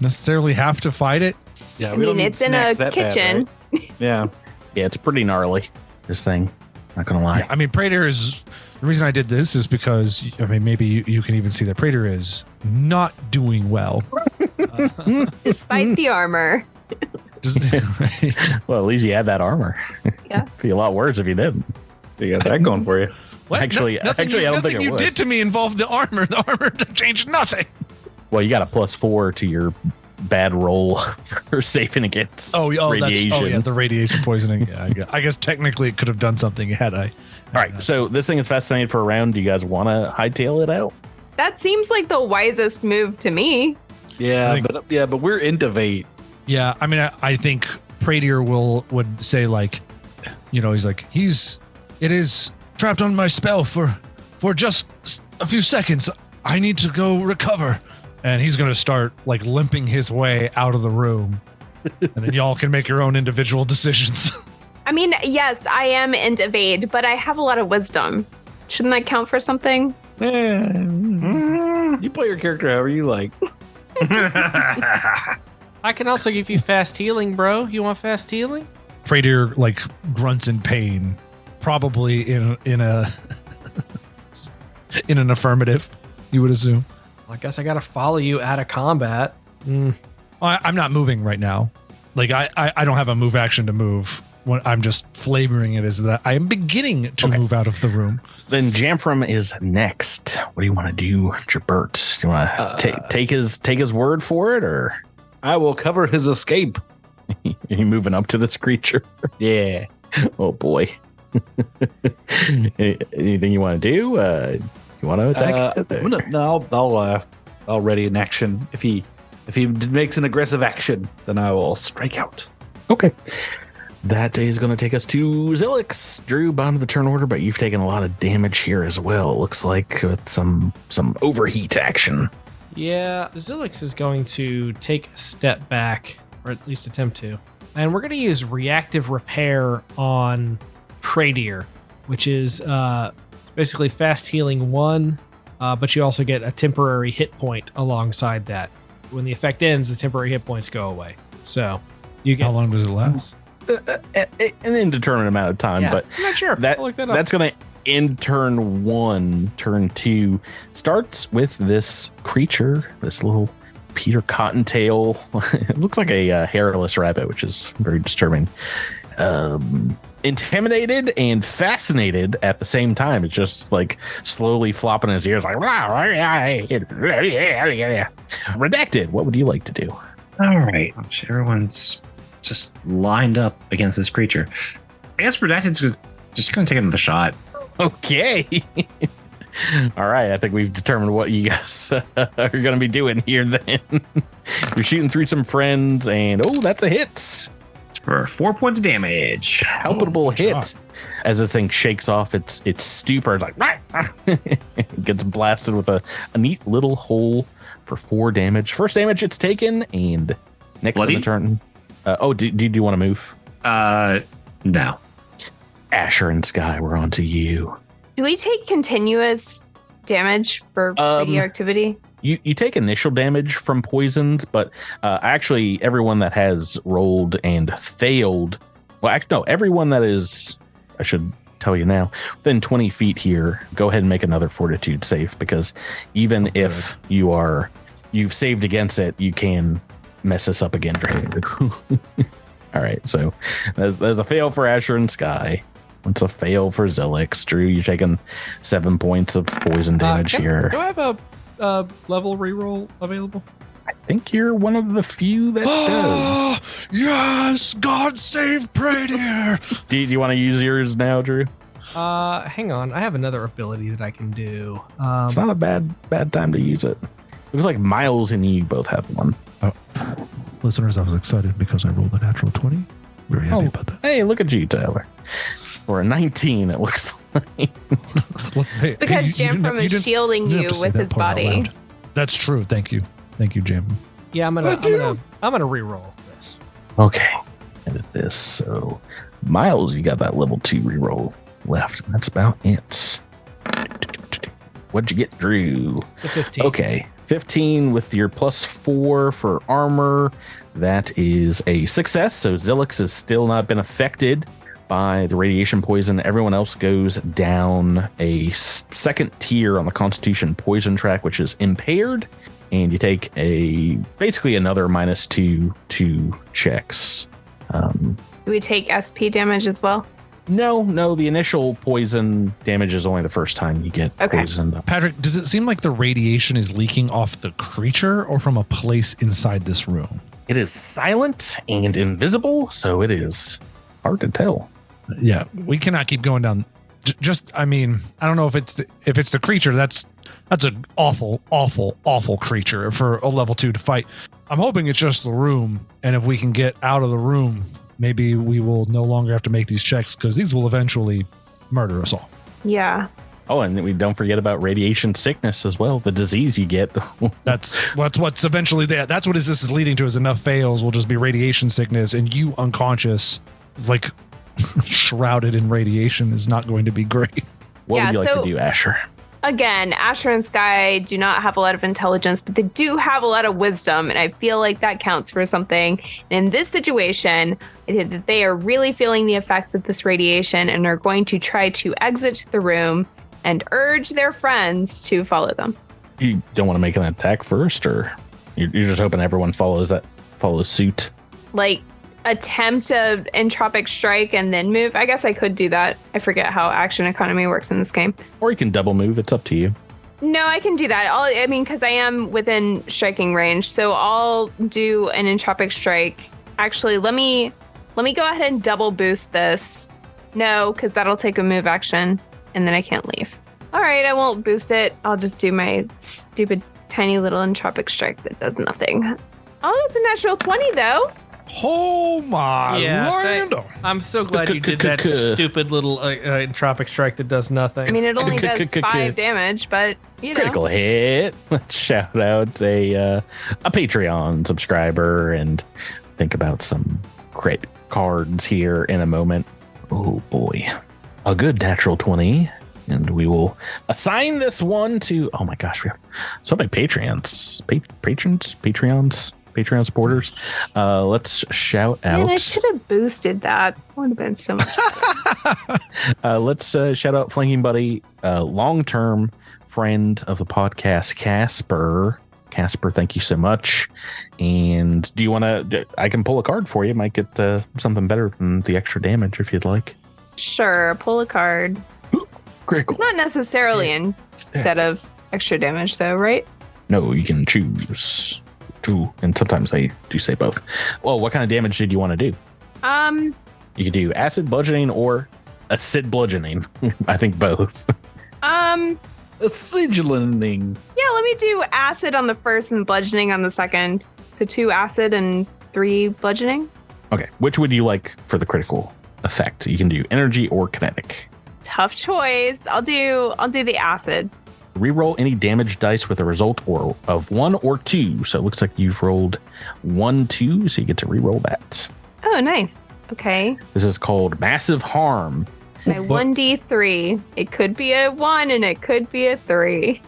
necessarily have to fight it. Yeah, I mean, it's in a kitchen. Bad, right? Yeah. Yeah, it's pretty gnarly, this thing. Not gonna lie. Yeah, I mean, Praetor is the reason I did this is because I mean maybe you can even see that Praetor is not doing well, Despite the armor. Well, at least you had that armor. Yeah. It'd be a lot worse if you didn't. You got that going for you. What? Actually, I don't think nothing it you would. did to me involved the armor. The armor changed nothing. Well, you got a +4 to your bad roll for saving against radiation. That's the radiation poisoning. Yeah, I guess technically it could have done something had I. All right, so this thing is fascinating for a round. Do you guys want to hightail it out? That seems like the wisest move to me. Yeah, but we're innovate. Yeah, I mean, I think Praetor would say like, he's like it is trapped on my spell for just a few seconds. I need to go recover. And he's going to start like limping his way out of the room. And then y'all can make your own individual decisions. I mean, yes, I am into evade, but I have a lot of wisdom. Shouldn't that count for something? You play your character however you like. I can also give you fast healing, bro. You want fast healing? Praetor like grunts in pain, probably in an affirmative, you would assume. Well, I guess I got to follow you out of combat. I'm not moving right now. Like I don't have a move action to move. What I'm just flavoring it is that I am beginning to move out of the room. Then Jamfram is next. What do you want to do, Jabert? Do you want to take his word for it, or I will cover his escape. Are you moving up to this creature? Yeah. Oh boy. Anything you want to do? You want to attack? No, I'll ready an action. If he makes an aggressive action, then I will strike out. Okay. That is going to take us to Zilix. Drew, bottom of the turn order, but you've taken a lot of damage here as well. It looks like with some overheat action. Yeah, Zilix is going to take a step back, or at least attempt to. And we're going to use reactive repair on Praetor, which is basically fast healing 1, but you also get a temporary hit point alongside that. When the effect ends, the temporary hit points go away. So you get. How long does it last? An indeterminate amount of time, but I'm not sure. I'll look that up. That's going to end turn 1. Turn 2 starts with this creature, this little Peter Cottontail. It looks like a hairless rabbit, which is very disturbing. Intimidated and fascinated at the same time. It's just like slowly flopping his ears like redacted. What would you like to do? All right. Everyone's just lined up against this creature. I guess Redacted's just going to take another shot. Okay. All right. I think we've determined what you guys are going to be doing here then. You're shooting through some friends and, that's a hit. For 4 points of damage. Palpable hit. As the thing shakes off its stupor. It's like, it gets blasted with a neat little hole for 4 damage. First damage it's taken, and next on the turn. Do you want to move? No. Asher and Sky, we're on to you. Do we take continuous damage for radioactivity? You take initial damage from poisons, but actually everyone that has rolled and failed, everyone that is, I should tell you now, within 20 feet here, go ahead and make another fortitude save, because even if you've saved against it, you can mess this up again. All right, so there's a fail for Asher and Sky. It's a fail for Zilix. Drew, you're taking 7 points of poison damage here. Do I have a level reroll available? I think you're one of the few that does. Yes, God save Praetor. Do you want to use yours now, Drew? Hang on. I have another ability that I can do. It's not a bad time to use it. Looks like Miles and you both have one. Listeners, I was excited because I rolled a natural 20. Very happy about that. Hey, look at you, Tyler. For a 19, it looks like. Because Jamfram is shielding you with his body. That's true. Thank you, Jam. Yeah, I'm gonna reroll this. Okay, edit this. So, Miles, you got that level 2 reroll left. That's about it. What'd you get, Drew? 15. Okay, 15 with your +4 for armor. That is a success. So Zilix has still not been affected by the radiation poison. Everyone else goes down a second tier on the Constitution poison track, which is impaired, and you take basically another -2 checks. Do we take SP damage as well? No, the initial poison damage is only the first time you get poisoned. Patrick, does it seem like the radiation is leaking off the creature or from a place inside this room? It is silent and invisible, so it's hard to tell. Yeah, we cannot keep going down. I don't know if it's the creature. That's an awful creature for a level 2 to fight. I'm hoping it's just the room, and if we can get out of the room, maybe we will no longer have to make these checks, because these will eventually murder us all. Yeah. Oh, and we don't forget about radiation sickness as well, the disease you get. That's what's eventually there. That's what this is leading to, is enough fails will just be radiation sickness, and you unconscious, like shrouded in radiation, is not going to be great. What would you like to do, Asher? Again, Asher and Sky do not have a lot of intelligence, but they do have a lot of wisdom, and I feel like that counts for something. And in this situation, they are really feeling the effects of this radiation and are going to try to exit the room and urge their friends to follow them. You don't want to make an attack first, or you're just hoping everyone follows suit? Like, attempt a entropic strike and then move. I guess I could do that. I forget how action economy works in this game. Or you can double move. It's up to you. No, I can do that. Because I am within striking range, so I'll do an entropic strike. Actually, let me go ahead and double boost this. No, because that'll take a move action, and then I can't leave. All right, I won't boost it. I'll just do my stupid tiny little entropic strike that does nothing. Oh, that's a natural 20 though. Oh my land! I'm so glad you did that stupid little entropic strike that does nothing. I mean, it only does 5 damage, but critical hit. Let's shout out a Patreon subscriber and think about some crit cards here in a moment. Oh boy, a good natural 20, and we will assign this one to. Oh my gosh, we have so many Patreon supporters. Let's shout out. Man, I should have boosted that. Would have been so much better. Let's shout out flanking buddy, long-term friend of the podcast, Casper. Casper, thank you so much. And do you want to? I can pull a card for you. Might get something better than the extra damage if you'd like. Sure, pull a card. Critical. It's not necessarily instead of extra damage, though, right? No, you can choose. And sometimes they do say both. Well, what kind of damage did you want to do? You could do acid bludgeoning or acid bludgeoning. I think both. Acidulating. Yeah, let me do acid on the first and bludgeoning on the second. So 2 acid and 3 bludgeoning. Okay, which would you like for the critical effect? You can do energy or kinetic. Tough choice. I'll do the acid. Reroll any damage dice with a result of 1 or 2. So it looks like you've rolled 1, 2, so you get to reroll that. Oh, nice. Okay. This is called massive harm. My 1d3. It could be a 1 and it could be a 3.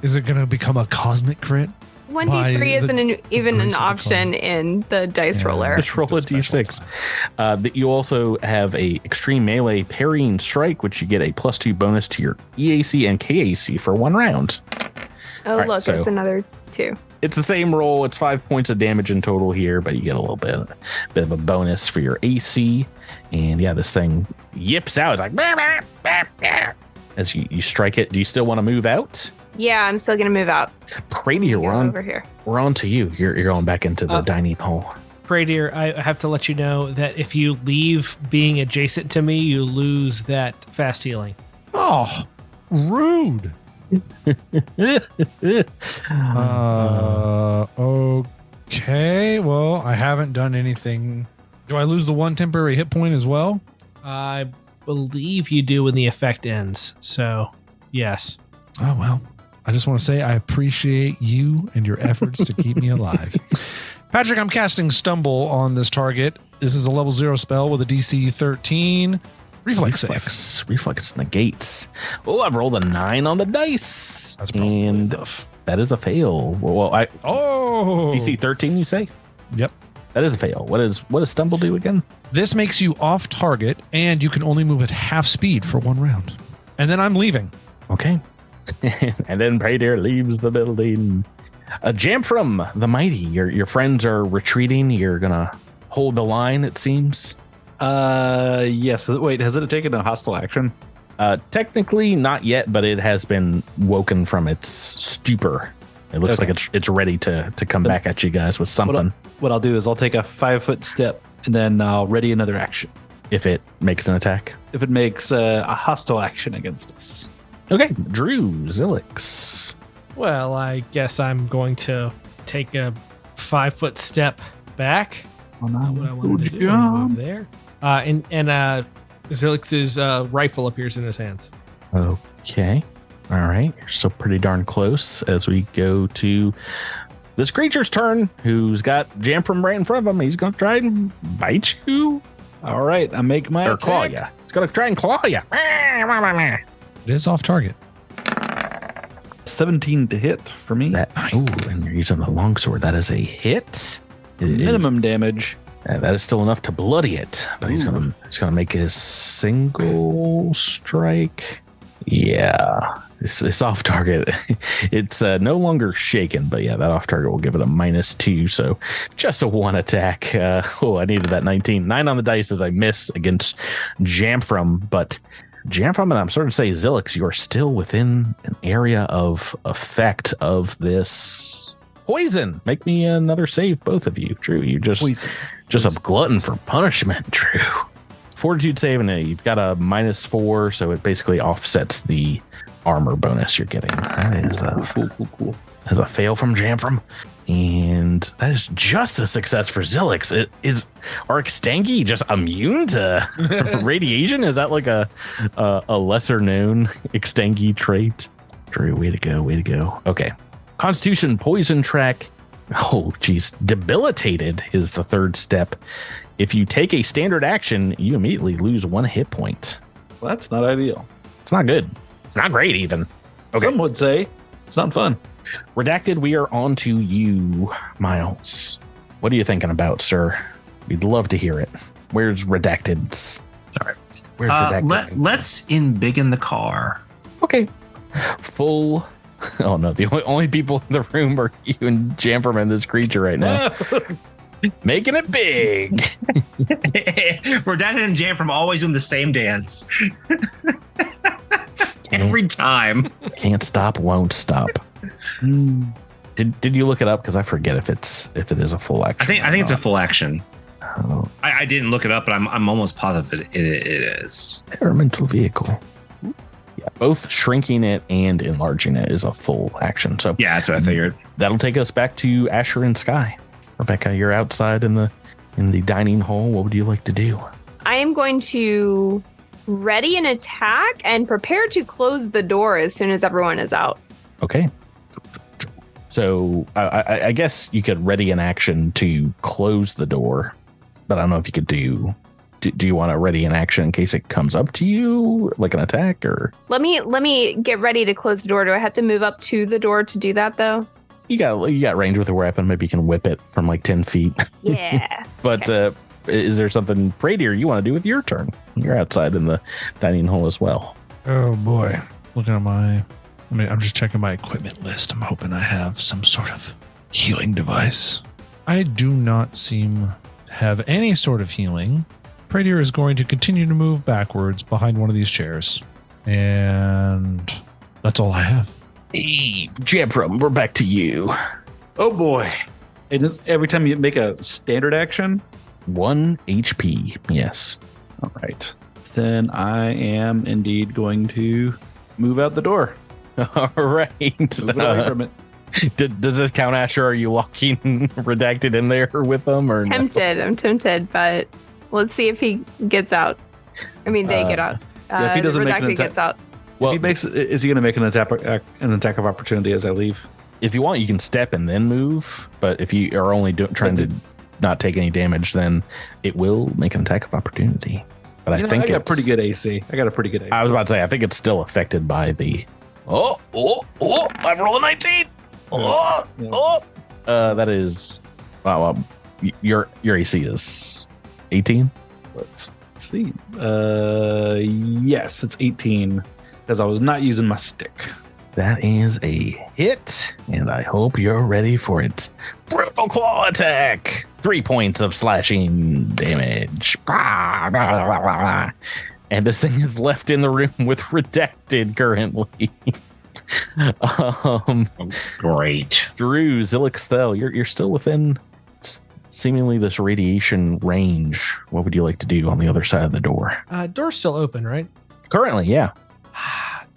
Is it going to become a cosmic crit? 1d3 isn't even an option in the dice roller. Just roll a d6. You also have a extreme melee parrying strike, which you get a +2 bonus to your EAC and KAC for 1 round. Oh, right, look, it's another 2. It's the same roll. It's 5 points of damage in total here, but you get a little bit of a bonus for your AC. And yeah, this thing yips out. It's like bah, bah, bah, bah. As you strike it. Do you still want to move out? Yeah, I'm still gonna move out. Pradier, over here. We're on to you. You're going back into the dining hall. Pradier, I have to let you know that if you leave being adjacent to me, you lose that fast healing. Oh, rude. Okay. Well, I haven't done anything. Do I lose the 1 temporary hit point as well? I believe you do when the effect ends. So, yes. Oh, well. I just want to say I appreciate you and your efforts to keep me alive. Patrick, I'm casting Stumble on this target. This is a level 0 spell with a DC 13. Reflex save. Reflex negates. Oh, I've rolled a 9 on the dice. That's probably enough. That is a fail. Well, DC 13, you say? Yep. That is a fail. What does stumble do again? This makes you off target, and you can only move at half speed for 1 round. And then I'm leaving. Okay. And then Praetor leaves the building. Jamfram the Mighty, your friends are retreating. You're gonna hold the line, it seems. Yes. Wait, has it taken a hostile action? Technically not yet, but it has been woken from its stupor. It looks like it's ready to come back at you guys with something. What I'll do is I'll take a 5-foot step and then I'll ready another action. If it makes an attack. If it makes a hostile action against us. Okay, Drew, Zilix. Well, I guess I'm going to take a 5-foot step back. Oh, no. What I wanted to do over there. And Zilix's rifle appears in his hands. Okay. All right. You're still pretty darn close as we go to this creature's turn, who's got Jamfram right in front of him. He's going to try and bite you. All right. I make my Or claw you. He's going to try and claw you. It is off target. 17 to hit for me. And you're using the longsword. That is a hit. Minimum damage. That is still enough to bloody it, but he's gonna make his single strike. Yeah, it's off target. It's no longer shaken, but yeah, that off target will give it a -2. So just a 1 attack. I needed that 19. 9 on the dice as I miss against Jamfram, but Jamfram, and I'm starting to say Zilix, you are still within an area of effect of this poison. Make me another save, both of you. Drew, you just a glutton for punishment, Drew. Fortitude save, and you've got a -4, so it basically offsets the armor bonus you're getting. That is cool. That's a fail from Jamfram. And that is just a success for Zilix. Are Extangi just immune to radiation? Is that like a lesser known Extangi trait? Drew, way to go. Okay. Constitution poison track. Oh, geez. Debilitated is the third step. If you take a standard action, you immediately lose 1 hit point. Well, that's not ideal. It's not good. It's not great, even. Okay. Some would say it's not fun. Redacted, we are on to you, Miles. What are you thinking about, sir? We'd love to hear it. Where's Redacted's? Sorry. Where's Redacted? Let's embiggen the car. Okay. Full. Oh, no. The only people in the room are you and Jamfram and this creature right now. Making it big. Redacted and Jamfram always doing the same dance. Every time. Can't stop, won't stop. Did you look it up? Because I forget if it is a full action. I think it's a full action. Oh. I didn't look it up, but I'm almost positive it is. Experimental vehicle. Yeah, both shrinking it and enlarging it is a full action. So yeah, that's what I figured. That'll take us back to Asher and Sky. Rebecca, you're outside in the dining hall. What would you like to do? I am going to ready an attack and prepare to close the door as soon as everyone is out. Okay. So I guess you could ready an action to close the door, but I don't know if you could do you want to ready an action in case it comes up to you, like an attack, or? Let me get ready to close the door. Do I have to move up to the door to do that, though? You got range with a weapon. Maybe you can whip it from like 10 feet. Yeah. But is there something, Praetor, you want to do with your turn? You're outside in the dining hall as well. Oh boy. Looking at I'm just checking my equipment list. I'm hoping I have some sort of healing device. I do not seem to have any sort of healing. Praetor is going to continue to move backwards behind one of these chairs. And that's all I have. Hey, Jamfram, we're back to you. Oh boy. And it's every time you make a standard action? 1 HP, yes. All right. Then I am indeed going to move out the door. All right. Move away from it. Does this count, Asher? Are you locking Redacted in there with them? Or tempted. No? I'm tempted, but let's see if he gets out. I mean, they get out. If he doesn't Redacted gets out. Well, is he going to make an attack of opportunity as I leave? If you want, you can step and then move. But if you are only trying to not take any damage, then it will make an attack of opportunity. But I think I got pretty good AC. I was about to say, I think it's still affected by the. Oh! I've rolled a 19. That is. Wow. Your AC is 18. Let's see. Yes, it's 18 because I was not using my stick. That is a hit, and I hope you're ready for its brutal claw attack. 3 points of slashing damage. And this thing is left in the room with redacted currently. Great. Drew, Zilix, you're still within seemingly this radiation range. What would you like to do on the other side of the door? Door's still open, right? Currently, yeah.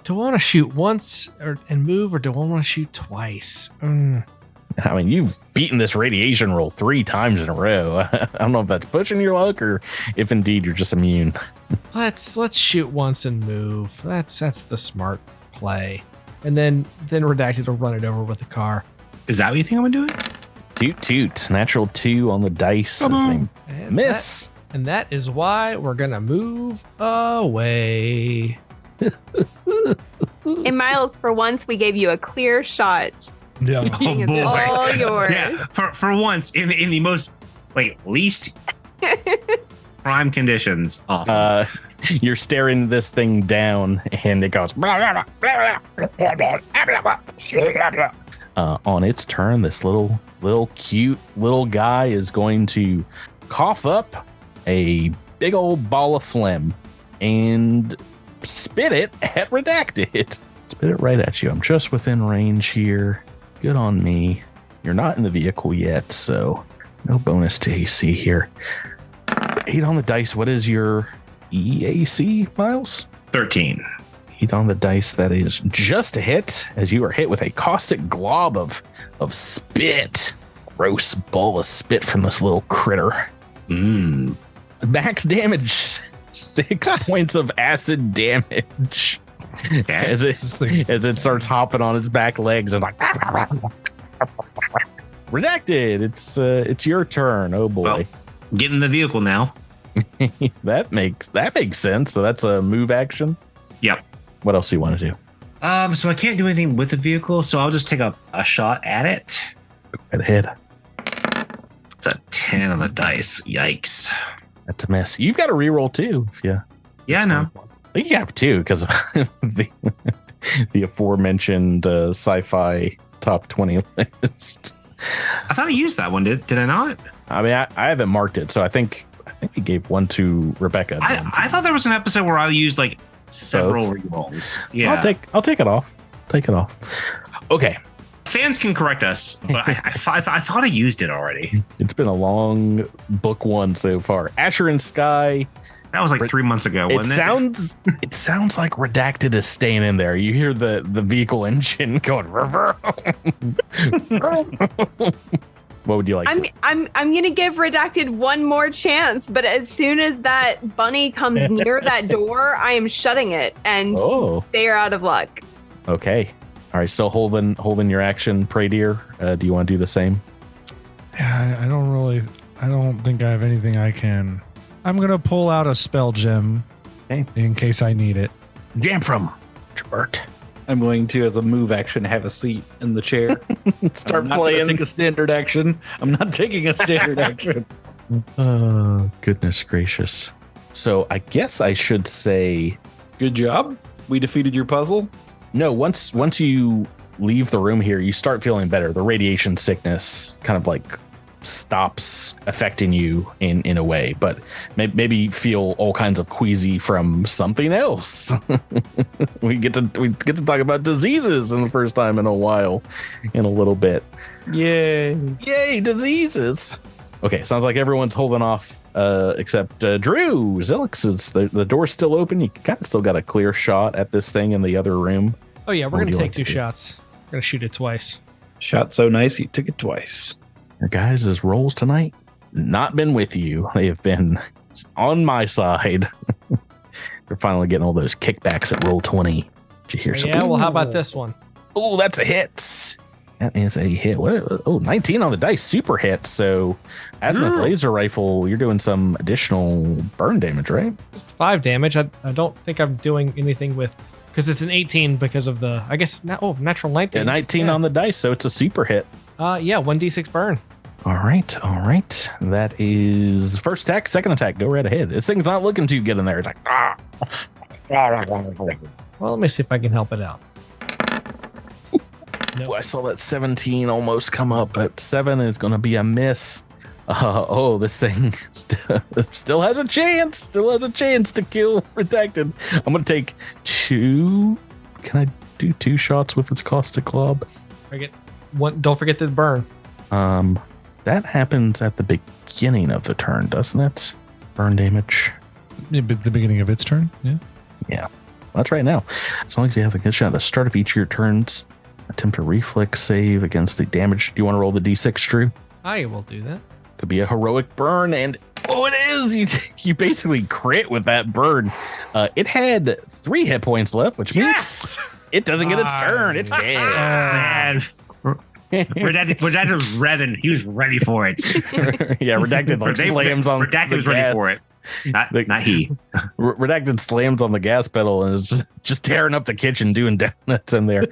Do I want to shoot once and move, or do I want to shoot twice? I mean, you've beaten this radiation roll 3 times in a row. I don't know if that's pushing your luck or if indeed you're just immune. Let's shoot once and move. That's the smart play. And then Redacted will run it over with the car. Is that what you think I'm gonna do? Toot. Natural 2 on the dice. Miss. That is why we're gonna move away. And Miles, for once, we gave you a clear shot. Yeah. Being is all yours. Yeah, for once in the most least prime conditions. Awesome. You're staring this thing down, and it goes. On its turn, this little cute little guy is going to cough up a big old ball of phlegm and spit it at Redacted. Spit it right at you. I'm just within range here. Good on me. You're not in the vehicle yet, so no bonus to AC here. 8 on the dice. What is your EAC, Miles? 13. 8 on the dice. That is just a hit, as you are hit with a caustic glob of spit. Gross ball of spit from this little critter. Max damage, 6 points of acid damage. As it starts hopping on its back legs and Redacted. It's your turn. Oh boy. Well, get in the vehicle now. that makes sense. So that's a move action. Yep. What else do you want to do? So I can't do anything with the vehicle, so I'll just take a shot at it. Go right ahead. It's a 10 on the dice. Yikes. That's a miss. You've got a reroll too. Yeah, no. I think you have two because of the aforementioned sci-fi top 20 list. I thought I used that one. Did I not? I mean, I haven't marked it, so I think we gave one to Rebecca. I thought there was an episode where I used several rerolls. Yeah, I'll take it off. Take it off. Okay. Fans can correct us, but I thought I used it already. It's been a long book one so far. Asher and Sky. That was 3 months ago, wasn't it? It sounds like Redacted is staying in there. You hear the vehicle engine going. What would you like? I'm gonna give Redacted one more chance, but as soon as that bunny comes near that door, I am shutting it, and they are out of luck. Okay. All right. Still holding your action, Prey Deer. Do you want to do the same? Yeah, I don't think I have anything I can. I'm gonna pull out a spell gem in case I need it. Jam from Bert. I'm going to, as a move action, have a seat in the chair. Start playing. Take a standard action. I'm not taking a standard action. Oh, goodness gracious. So I guess I should say, good job. We defeated your puzzle. No, once you leave the room here, you start feeling better. The radiation sickness kind of stops affecting you in a way, but maybe feel all kinds of queasy from something else. we get to talk about diseases in the first time in a while, in a little bit. Yay diseases. Okay, sounds like everyone's holding off except Drew. Zilix, the door's still open. You kind of still got a clear shot at this thing in the other room. Oh yeah, we're gonna take 2 shots. We're gonna shoot it twice. Shot so nice you took it twice. Your guys' rolls tonight not been with you. They have been on my side. You're finally getting all those kickbacks at roll 20. Did you hear something? Yeah, well, how about this one? Oh, that's a hit. That is a hit. 19 on the dice. Super hit. So, Azimuth laser rifle, you're doing some additional burn damage, right? Just 5 damage. I don't think I'm doing anything with... Because it's an 18 because of the... I guess... natural 19. Yeah, 19 on the dice, so it's a super hit. Yeah, 1d6 burn. All right. That is first attack, second attack. Go right ahead. This thing's not looking too good in there. It's like, ah. Well, let me see if I can help it out. Ooh, I saw that 17 almost come up, but 7 is going to be a miss. This thing still has a chance. Still has a chance to kill Redacted. I'm going to take 2. Can I do 2 shots with its caustic club? Don't forget the burn. That happens at the beginning of the turn, doesn't it? Burn damage. Yeah, but the beginning of its turn. Yeah. Yeah, that's right now. As long as you have a good shot at the start of each of your turns, attempt a reflex save against the damage. Do you want to roll the d6, Drew? I will do that. Could be a heroic burn, and it is. You basically crit with that burn. It had 3 hit points left, which means it doesn't get its turn. It's dead. Yes. Redacted was revving. He was ready for it. Yeah, Redacted slams on. Redacted was ready for it. Not he. Redacted slams on the gas pedal and is just tearing up the kitchen, doing donuts in there.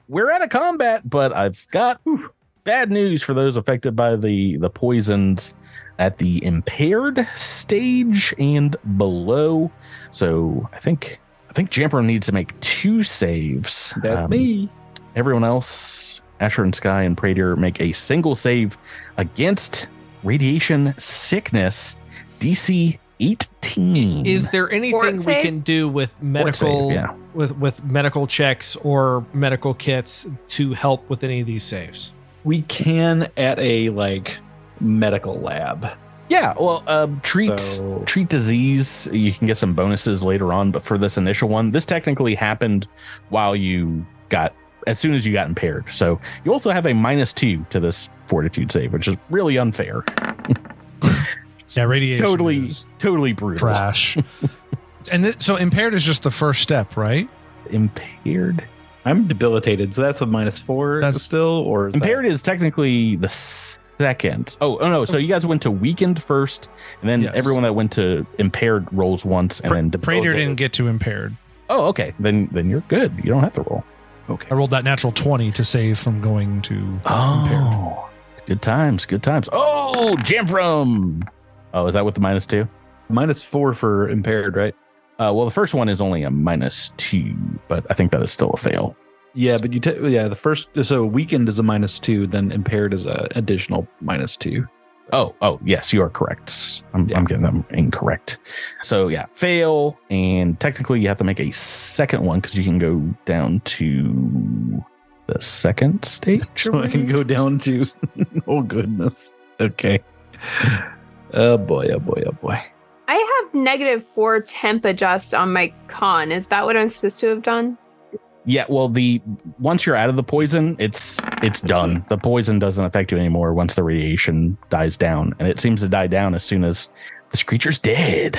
We're out of combat, but I've got bad news for those affected by the poisons at the impaired stage and below. So I think Jamper needs to make 2 saves. That's me. Everyone else, Asher and Sky and Praetor, make a single save against radiation sickness. DC 18. Is there anything we can do with medical with medical checks or medical kits to help with any of these saves? We can at a medical lab. Yeah, well, treat disease. You can get some bonuses later on, but for this initial one, this technically happened while as soon as you got impaired. So you also have a -2 to this fortitude save, which is really unfair. Yeah, radiation. Totally brutal. Trash. And so impaired is just the first step, right? Impaired. I'm debilitated, so that's a -4 still, or is impaired is technically the second. Oh no! So you guys went to weakened first, and then everyone that went to impaired rolls once, and then Praetor didn't get to impaired. Oh, okay. Then you're good. You don't have to roll. Okay. I rolled that natural 20 to save from going to impaired. Good times. Oh, Jamfram. Oh, is that with the -2? -4 for impaired, right? Well, the first one is only a -2, but I think that is still a fail. Yeah, but the first, so weakened is a -2, then impaired is an additional -2. Oh, yes, you are correct. I'm getting them incorrect. So yeah, fail, and technically you have to make a second one because you can go down to the second stage. So I can go down to. Oh goodness. Okay. Oh boy. I have -4 temp adjust on my con. Is that what I'm supposed to have done? Yeah, well, once you're out of the poison, it's done. The poison doesn't affect you anymore once the radiation dies down, and it seems to die down as soon as this creature's dead.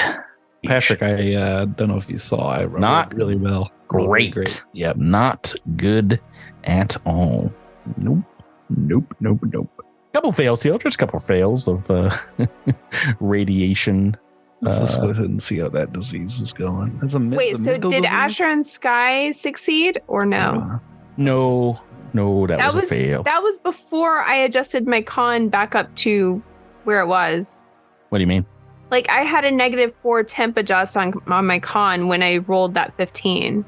Patrick, I don't know if you saw, I wrote not it really well. Great. Yep, not good at all. Nope. Couple fails here, just a couple fails of radiation. Let's go ahead and see how that disease is going. Wait, so did Asher and Sky succeed or no? No, that was a fail. That was before I adjusted my con back up to where it was. What do you mean? Like I had a -4 temp adjust on my con when I rolled that 15.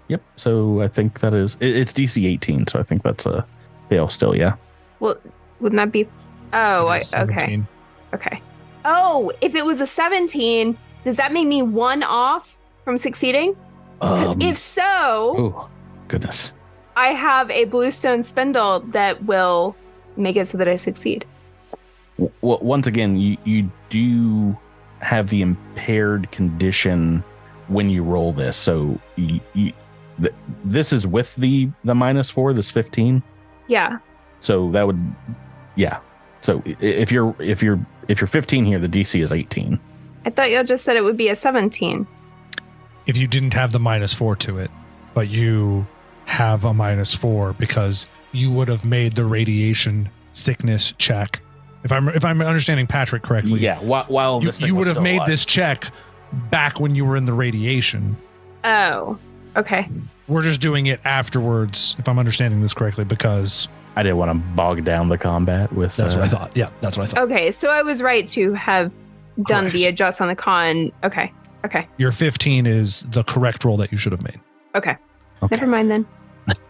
Yep. So I think that is it's DC 18, so I think that's a fail still. Yeah. Well, wouldn't that be? Okay. Oh, if it was a 17, does that make me 1 off from succeeding? Because if so, oh goodness, I have a bluestone spindle that will make it so that I succeed. Well, once again, you do have the impaired condition when you roll this. So this is with the -4, this 15. Yeah. So that would, yeah. So if you're 15 here, the DC is 18. I thought y'all just said it would be a 17. If you didn't have the -4 to it, but you have a -4 because you would have made the radiation sickness check. If I'm understanding Patrick correctly, yeah. While you would have made this check back when you were in the radiation. Oh, okay. We're just doing it afterwards, if I'm understanding this correctly, because I didn't want to bog down the combat with. That's what I thought. Yeah, that's what I thought. Okay, so I was right to have done Correct. the adjust on the con. Okay. Your 15 is the correct roll that you should have made. Okay. Okay. Never mind then.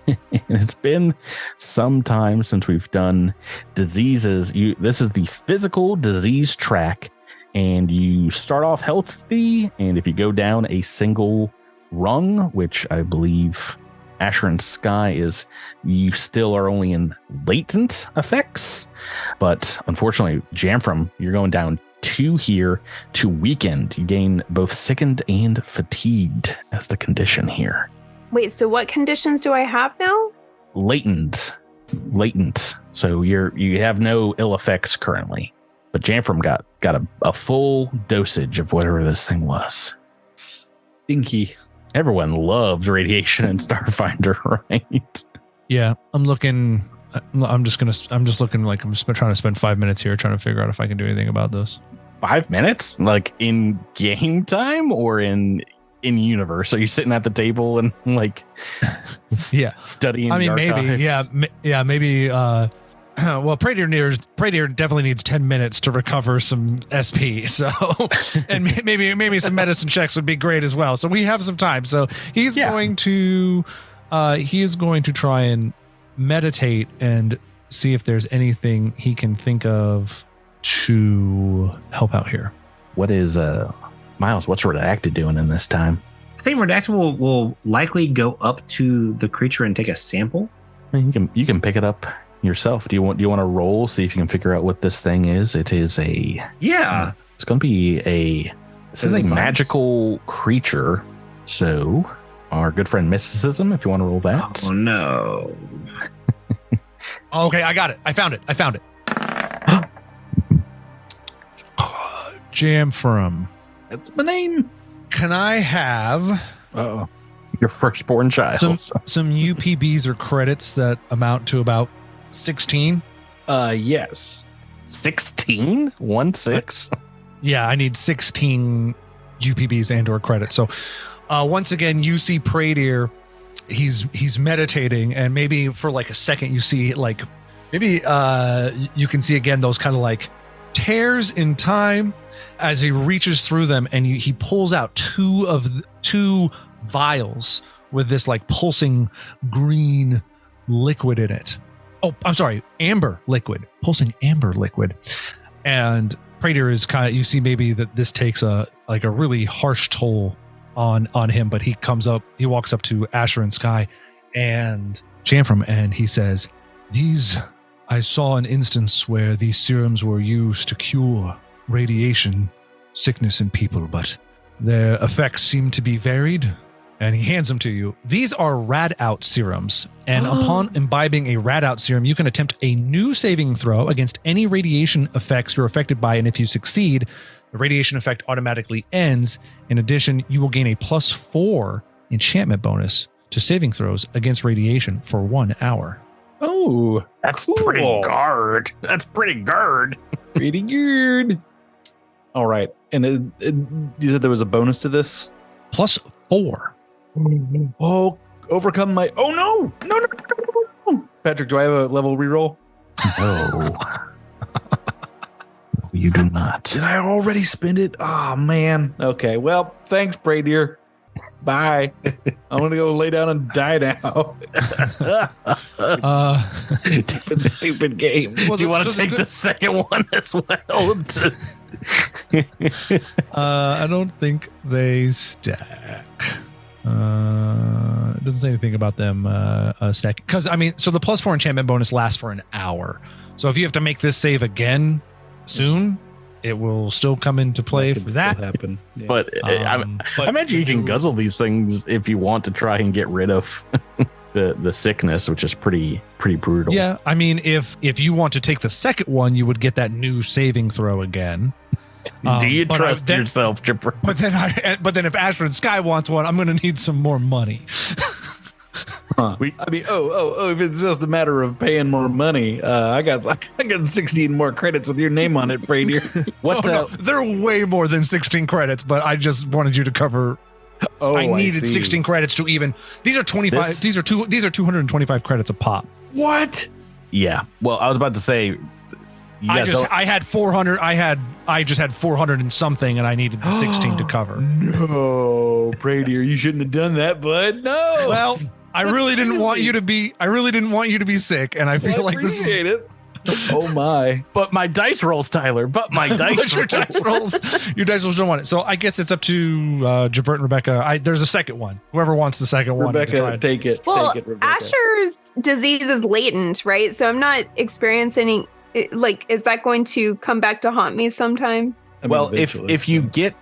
And it's been some time since we've done diseases. This is the physical disease track, and you start off healthy, and if you go down a single rung, which I believe Asher and Sky is, you still are only in latent effects. But unfortunately, Jamfram, you're going down 2 here to weakened. You gain both sickened and fatigued as the condition here. Wait, so what conditions do I have now? Latent. So you have no ill effects currently, but Jamfram got a full dosage of whatever this thing was. Stinky. Everyone loves radiation in Starfinder, right? Yeah, I'm looking like I'm just trying to spend 5 minutes here trying to figure out if I can do anything about this. 5 minutes, like in game time or in universe? Are you sitting at the table and like studying? I mean, the maybe, archives? maybe. Well, Pradier definitely needs 10 minutes to recover some SP. So, and maybe some medicine checks would be great as well. So we have some time. So he's going to try and meditate and see if there's anything he can think of to help out here. What is Miles? What's Redacted doing in this time? I think Redacted will likely go up to the creature and take a sample. You can pick it up yourself. Do you want to roll, see if you can figure out what this thing is? It is a it's going to be this is a magical creature. So our good friend Mysticism, if you want to roll that. Oh no. Okay, I got it. I found it. Jamfram. That's my name. Can I have Your firstborn child. some UPBs or credits that amount to about 16? Yes. 16? 1-6? Yeah, I need 16 UPBs and or credits. So once again, you see Pradier, he's meditating, and maybe for like a second you see like maybe you can see again those kind of like tears in time as he reaches through them, and he pulls out two vials with this like pulsing green liquid in it. Oh, I'm sorry, pulsing amber liquid. And Pradier is kind of, you see maybe that this takes a really harsh toll on him, but he walks up to Asher and Sky and Jamfram, and he says, I saw an instance where these serums were used to cure radiation sickness in people, but their effects seem to be varied. And he hands them to you. These are rad-out serums. And upon imbibing a rad-out serum, you can attempt a new saving throw against any radiation effects you're affected by. And if you succeed, the radiation effect automatically ends. In addition, you will gain a +4 enchantment bonus to saving throws against radiation for 1 hour. Oh, That's pretty guard. Pretty good. All right. And you said there was a bonus to this? +4. Oh, overcome my. Oh, no. Patrick, do I have a level reroll? No. You do not. Did I already spend it? Oh, man. Okay. Well, thanks, Pradier. Bye. I'm going to go lay down and die now. Stupid game. Do you want to take the second one as well? I don't think they stack. It doesn't say anything about them stacking. Because, I mean, so the +4 enchantment bonus lasts for an hour. So if you have to make this save again soon, it will still come into play for that. Happen. Yeah. But I imagine you can guzzle these things if you want to try and get rid of the sickness, which is pretty brutal. Yeah, I mean, if you want to take the second one, you would get that new saving throw again. Do you trust yourself, Chipper? But then if Asher and Sky wants one, I'm going to need some more money. Huh. If it's just a matter of paying more money, I got 16 more credits with your name on it, Pradier. They're way more than 16 credits, but I just wanted you to cover. I needed 16 credits to even. These are 25. These are 225 credits a pop. What? Yeah. Well, I was about to say. I had 400. I just had 400 and something, and I needed the 16 to cover. No, Pradier, you shouldn't have done that, bud. No. Well, I really didn't want you to be sick, and I feel like this is it. Oh my! But my dice rolls, Tyler. But my dice your dice rolls. Your dice rolls don't want it. So I guess it's up to Jabert and Rebecca. There's a second one. Whoever wants the second one. Rebecca, take it. Well, take it, Rebecca. Asher's disease is latent, right? So I'm not experiencing like, is that going to come back to haunt me sometime? I mean, well, eventually, if you get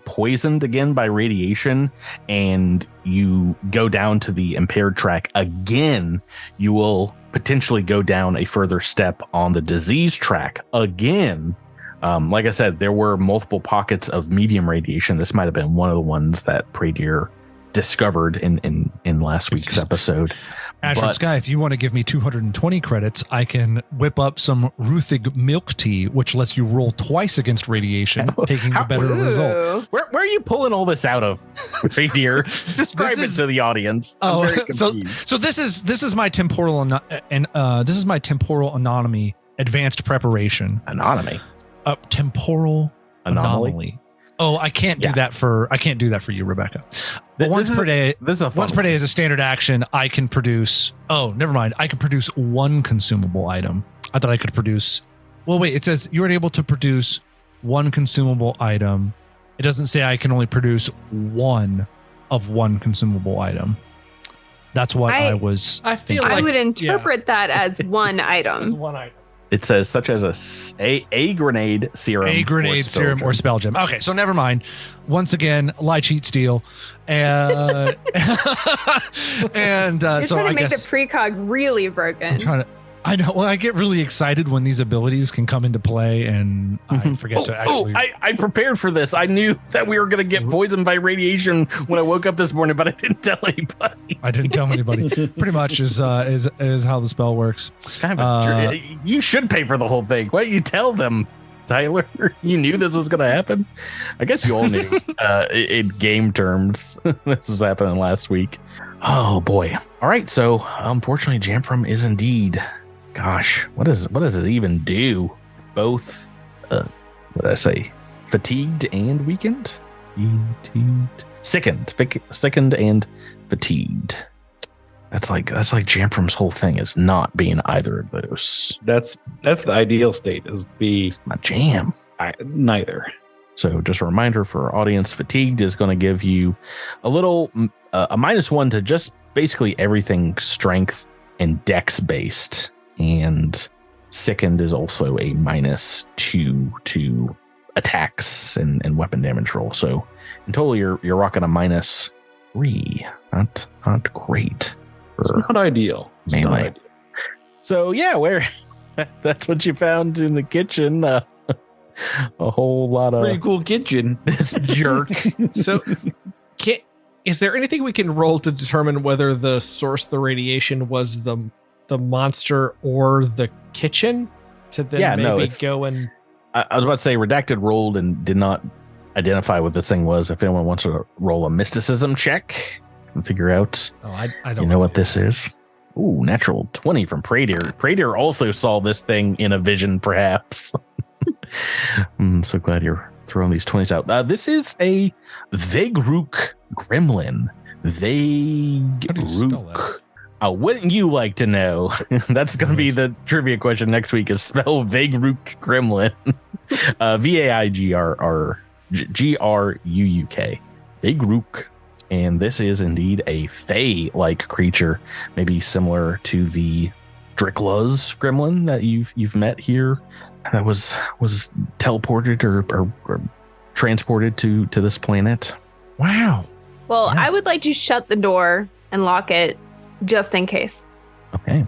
poisoned again by radiation and you go down to the impaired track again, you will potentially go down a further step on the disease track again. Like I said, there were multiple pockets of medium radiation. This might have been one of the ones that Pradier discovered in last week's episode. Asher Sky, if you want to give me 220 credits, I can whip up some Ruthig milk tea, which lets you roll twice against radiation, taking the better result. Where are you pulling all this out of, Pradier? Describe it to the audience. So this is my temporal this is my temporal anomaly advanced preparation. Temporal anomaly. Oh, I can't do that for you, Rebecca. But once per day is a standard action. I can produce. Oh, never mind. I can produce one consumable item. I thought I could produce. Well, wait. It says you're able to produce one consumable item. It doesn't say I can only produce one consumable item. That's what I was. I feel I like would interpret that as one item. As one item. It says such as a grenade serum, or spell gem. Okay, so never mind. Once again, lie, cheat, steal, and You're so trying to I make guess the precog really broken. I know. Well, I get really excited when these abilities can come into play, and I forget to actually. I prepared for this. I knew that we were going to get poisoned by radiation when I woke up this morning, but I didn't tell anybody. Pretty much is how the spell works. You should pay for the whole thing. Why don't you tell them, Tyler? You knew this was going to happen. I guess you all knew in game terms. This was happening last week. Oh boy! All right, so unfortunately, Jamfram is indeed. Gosh, what does it even do? Both, what did I say? Fatigued and weakened? Sickened and fatigued. That's like Jamfram's whole thing is not being either of those. That's the ideal state. Is be my jam. Neither. So just a reminder for our audience: fatigued is going to give you a little a -1 to just basically everything strength and dex based. And sickened is also a -2 to attacks and weapon damage roll. So in total, you're rocking a -3. Not great. It's not ideal. Melee. So yeah, that's what you found in the kitchen. A whole lot of pretty cool kitchen. This jerk. So, is there anything we can roll to determine whether the source of the radiation was the monster or the kitchen? To then go and. I was about to say redacted rolled and did not identify what this thing was. If anyone wants to roll a mysticism check and figure out, I don't know what this is. Ooh, natural 20 from Pradier. Pradier also saw this thing in a vision, perhaps. I'm so glad you're throwing these 20s out. This is a Vegruk gremlin. Vegruk. Wouldn't you like to know? That's going to be the trivia question next week. Is spell Vegruk gremlin. Vaigruuk. Vegruk. And this is indeed a Fey-like creature, maybe similar to the Drickla's gremlin that you've met here. That was teleported or transported to this planet. Wow. Well, I would like to shut the door and lock it just in case. Okay.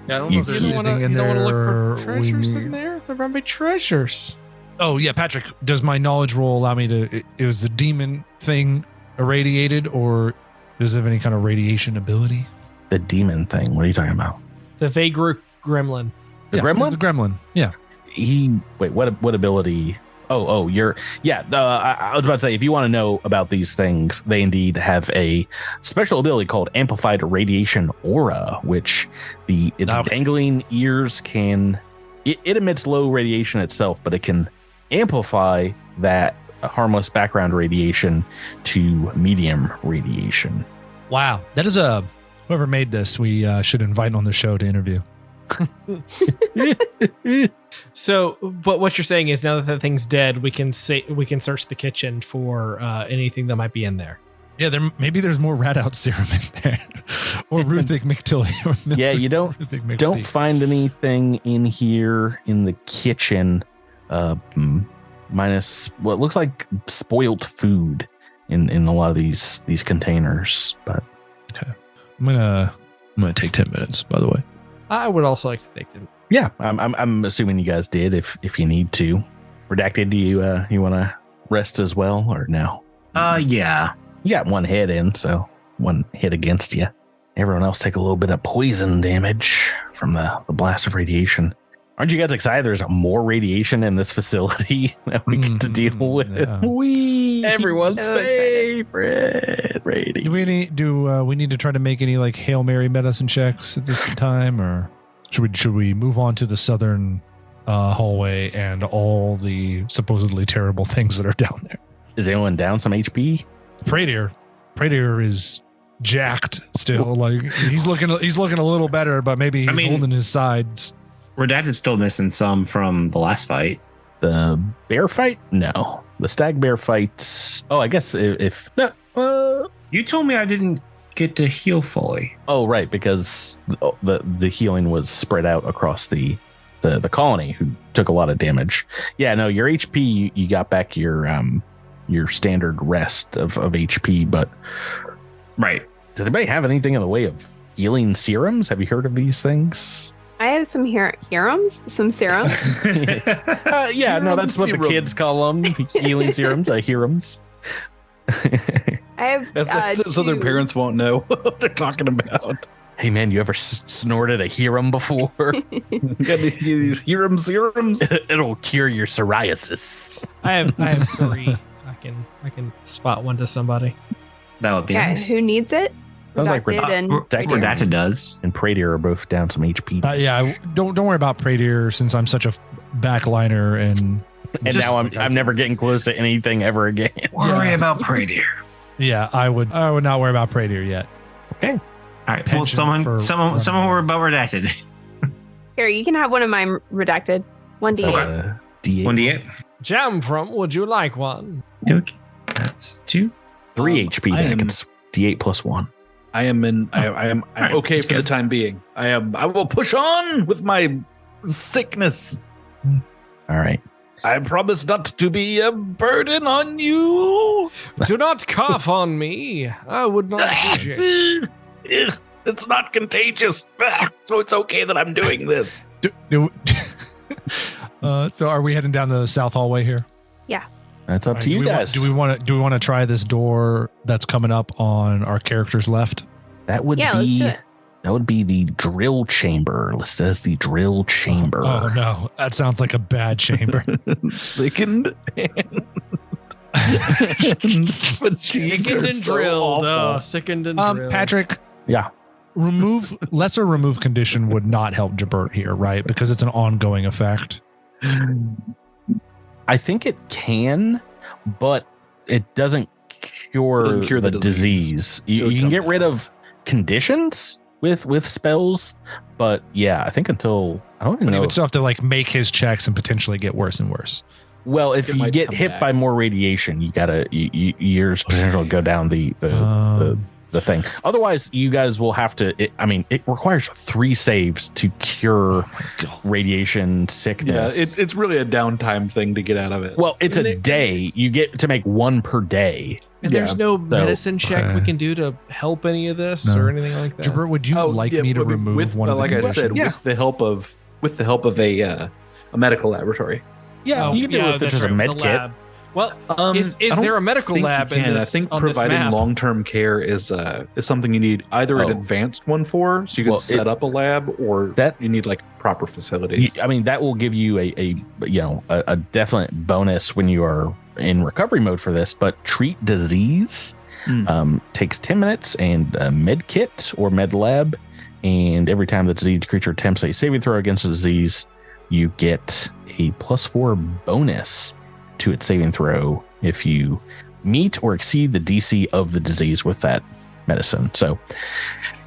Yeah, I don't know if there's anything in there. You don't want to look for treasures in there? There might be treasures. Oh, yeah, Patrick, does my knowledge roll allow me to... Is the demon thing irradiated, or does it have any kind of radiation ability? The demon thing? What are you talking about? The Vegruk gremlin. The gremlin? The gremlin, yeah. What ability I was about to say, if you want to know about these things, they indeed have a special ability called amplified radiation aura, which its dangling ears can it emits low radiation itself, but it can amplify that harmless background radiation to medium radiation. Wow, that is whoever made this. We should invite on the show to interview. So, but what you're saying is now that the thing's dead, we can search the kitchen for anything that might be in there. Yeah, maybe there's more rat out serum in there, or Ruthic McTilly. Yeah, you don't find anything in here in the kitchen, minus what looks like spoiled food in a lot of these containers. But okay, I'm gonna take 10 minutes. By the way, I would also like to take 10. Yeah, I'm assuming you guys did. If you need to, Redacted, do you want to rest as well or no? Yeah. You got one hit in, so one hit against you. Everyone else take a little bit of poison damage from the blast of radiation. Aren't you guys excited? There's more radiation in this facility that we get to deal with. Yeah. Everyone's favorite radiation. Do we need to try to make any like Hail Mary medicine checks at this time, or should we move on to the southern hallway and all the supposedly terrible things that are down there? Is anyone down some HP? Pradier is jacked still. Like he's looking a little better, but maybe he's holding his sides. Redacted's still missing some from the last fight. The bear fight? No. The stag bear fights. Oh, I guess if you told me I didn't get to heal fully. Oh, right, because the healing was spread out across the colony, who took a lot of damage. Yeah, no, your HP, you got back your standard rest of HP, but right. Does anybody have anything in the way of healing serums? Have you heard of these things? I have some serums. Yeah, no, that's what the kids call them. Healing serums, serums. I have so their parents won't know what they're talking about. Hey man, you ever snorted a herum before? Got these herum serums? It'll cure your psoriasis. I have 3. I can spot one to somebody. That would be nice. Who needs it? Sounds like Redacted does. And Pradier are both down some HP. Don't worry about Pradier, since I'm such a backliner and now I'm never getting close to anything ever again. Worry about Pradier. Yeah, I would not worry about Pradier yet. Okay. All right. Well, someone worry about Redacted. Here, you can have one of mine, Redacted. 1d8. D8. 1d8. Jam from, would you like one? Okay. That's 2. 3 HP. It's D8 plus 1. I am okay for the time being. I will push on with my sickness. All right. I promise not to be a burden on you. Do not cough on me. I would not appreciate it. It's not contagious, so it's okay that I'm doing this. So are we heading down the south hallway here? Yeah. That's up to you guys. Do we want to try this door that's coming up on our character's left? That would let's do it. That would be the drill chamber, listed as the drill chamber. Oh no, that sounds like a bad chamber. Sickened and sickened and drilled. Sickened and drilled. Patrick. Yeah. Lesser remove condition would not help Jabert here, right? Because it's an ongoing effect. I think it can, but it doesn't cure the disease. You can get rid of conditions with spells, but yeah, I think I don't even know. He would still have to like make his checks and potentially get worse and worse. Well, if you get hit by more radiation, your potential will go down the thing. Otherwise, you guys will have to. It requires 3 saves to cure radiation sickness. Yeah, it's really a downtime thing to get out of it. Well, it's a day. You get to make 1 per day. And there's no medicine check we can do to help any of this or anything like that. Jabert, would you me to remove one of the like I said, with the help of a medical laboratory. Yeah, you can do it with just a med kit. Well, is there a medical lab in this? I think on this providing map? long-term care is something you need either an advanced one for, so you can set up a lab, or that you need like proper facilities. I mean, that will give you a definite bonus when you are in recovery mode for this. But treat disease takes 10 minutes, and a med kit or med lab, and every time the diseased creature attempts a saving throw against a disease, you get a +4 bonus to its saving throw if you meet or exceed the DC of the disease with that medicine. So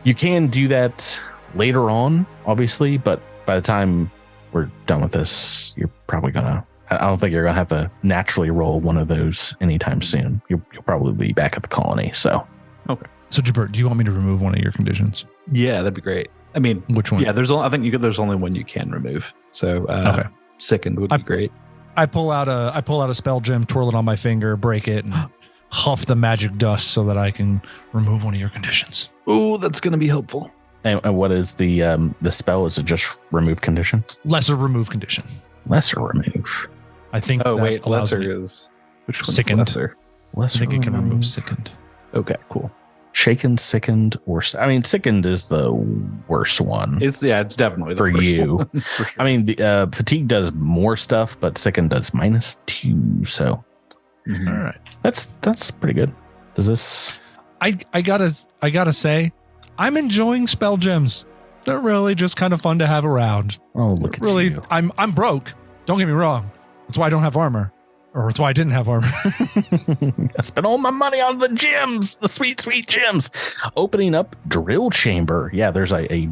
you can do that later on, obviously, but by the time we're done with this, you're probably I don't think you're gonna have to naturally roll one of those anytime soon. You'll probably be back at the colony. So okay. So Jabert, do you want me to remove one of your conditions? Yeah, that'd be great. I mean, which one? Yeah, there's only one you can remove. So okay. Sickened would be great. I pull out a spell gem, twirl it on my finger, break it, and huff the magic dust so that I can remove one of your conditions. Ooh, that's going to be helpful. And what is the spell? Is it just remove condition? Lesser remove condition. Lesser remove. I think. Oh wait, lesser is which one's sickened. Lesser? I think it can remove sickened. Okay, cool. Shaken, sickened, or sickened is the worst one. It's definitely the for worst you. one, for sure. I mean, the fatigue does more stuff, but sickened does -2. So, all right, that's pretty good. Does this? I gotta say, I'm enjoying spell gems. They're really just kind of fun to have around. Oh, look at you. I'm broke. Don't get me wrong. That's why I don't have armor. Or that's why I didn't have armor. I spent all my money on the gems, the sweet, sweet gems. Opening up drill chamber. Yeah, there's a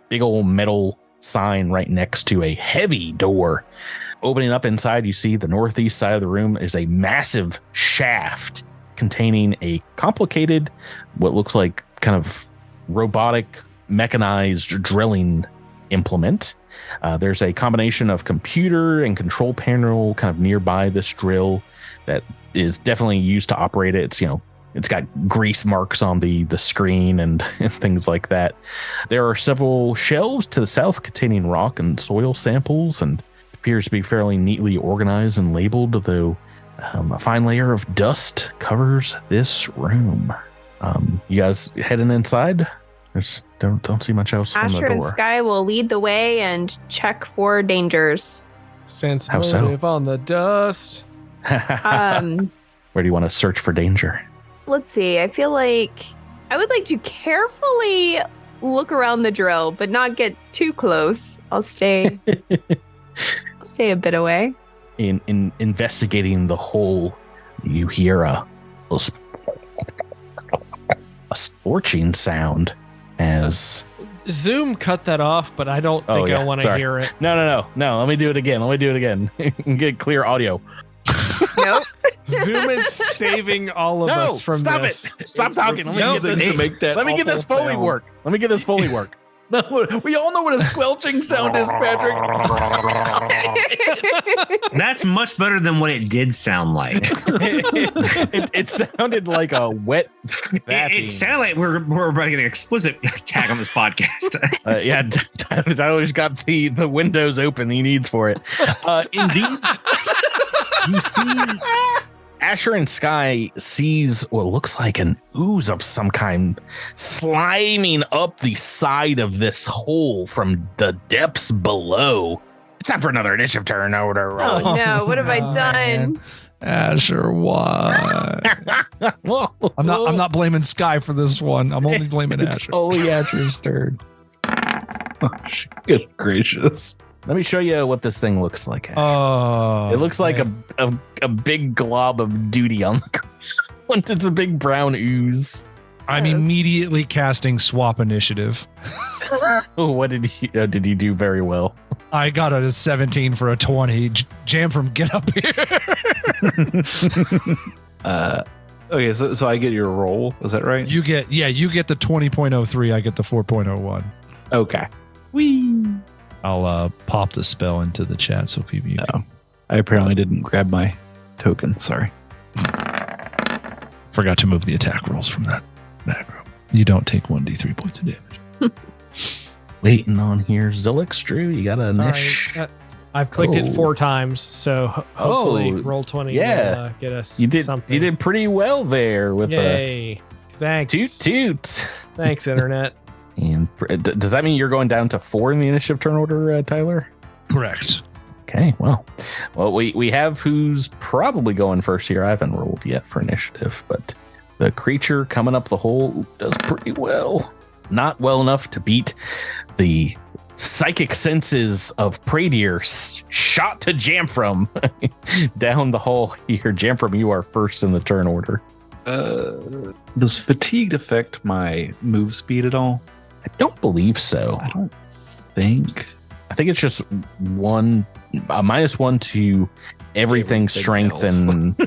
big old metal sign right next to a heavy door. Opening up inside, you see the northeast side of the room is a massive shaft containing a complicated, what looks like kind of robotic, mechanized drilling implement. There's a combination of computer and control panel kind of nearby this drill that is definitely used to operate it. It's got grease marks on the screen and things like that. There are several shelves to the south containing rock and soil samples, and appears to be fairly neatly organized and labeled, though a fine layer of dust covers this room. You guys heading inside? Don't see much else from the Asher door. and Sky will lead the way and check for dangers. Sense How so? motive on the dust. Where do you want to search for danger? Let's see. I feel like I would like to carefully look around the drill, but not get too close. I'll stay a bit away. In investigating the hole, you hear a scorching sound as Zoom cut that off, but I don't think I want to hear it. No. Let me do it again. Get clear audio. Nope. Zoom is saving all of us from stop this. it. Stop talking. Let me get this Foley work. No, we all know what a squelching sound is, Patrick. That's much better than what it did sound like. It sounded like a wet vacuum. It sounded like we're about to get an explicit tag on this podcast. Yeah, Tyler's got the windows open he needs for it. Indeed, you see Asher and Sky sees what looks like an ooze of some kind sliming up the side of this hole from the depths below. It's time for another initiative turn. Oh no, what have I done? Asher, why? I'm not blaming Sky for this one. I'm only blaming It's Asher. only Asher's turn. Oh, good gracious. Let me show you what this thing looks like. Asher. Oh, It looks like a big glob of duty on the ground. It's a big brown ooze. I'm immediately casting swap initiative. Oh, what did he do very well? I got a 17 for a 20. Jam from get up here. Okay, so I get your roll. Is that right? You get the 20.03. I get the 4.01. Okay. I'll pop the spell into the chat so people can. I apparently didn't grab my token. Sorry. Forgot to move the attack rolls from that macro. You don't take 1d3 points of damage. Waiting on here. Zilix, Drew, you got a niche? I've clicked it 4 times, so hopefully roll 20 will get us something. You did pretty well there with Yay. Thanks. toot. Thanks, Internet. And does that mean you're going down to 4 in the initiative turn order, Tyler? Correct. Okay, well, we have who's probably going first here. I haven't rolled yet for initiative, but the creature coming up the hole does pretty well. Not well enough to beat the psychic senses of Pradier shot to Jamfram down the hole here. Jamfram, you are first in the turn order. Does fatigue affect my move speed at all? I don't believe so. I don't think. I think it's just -1 to everything strength and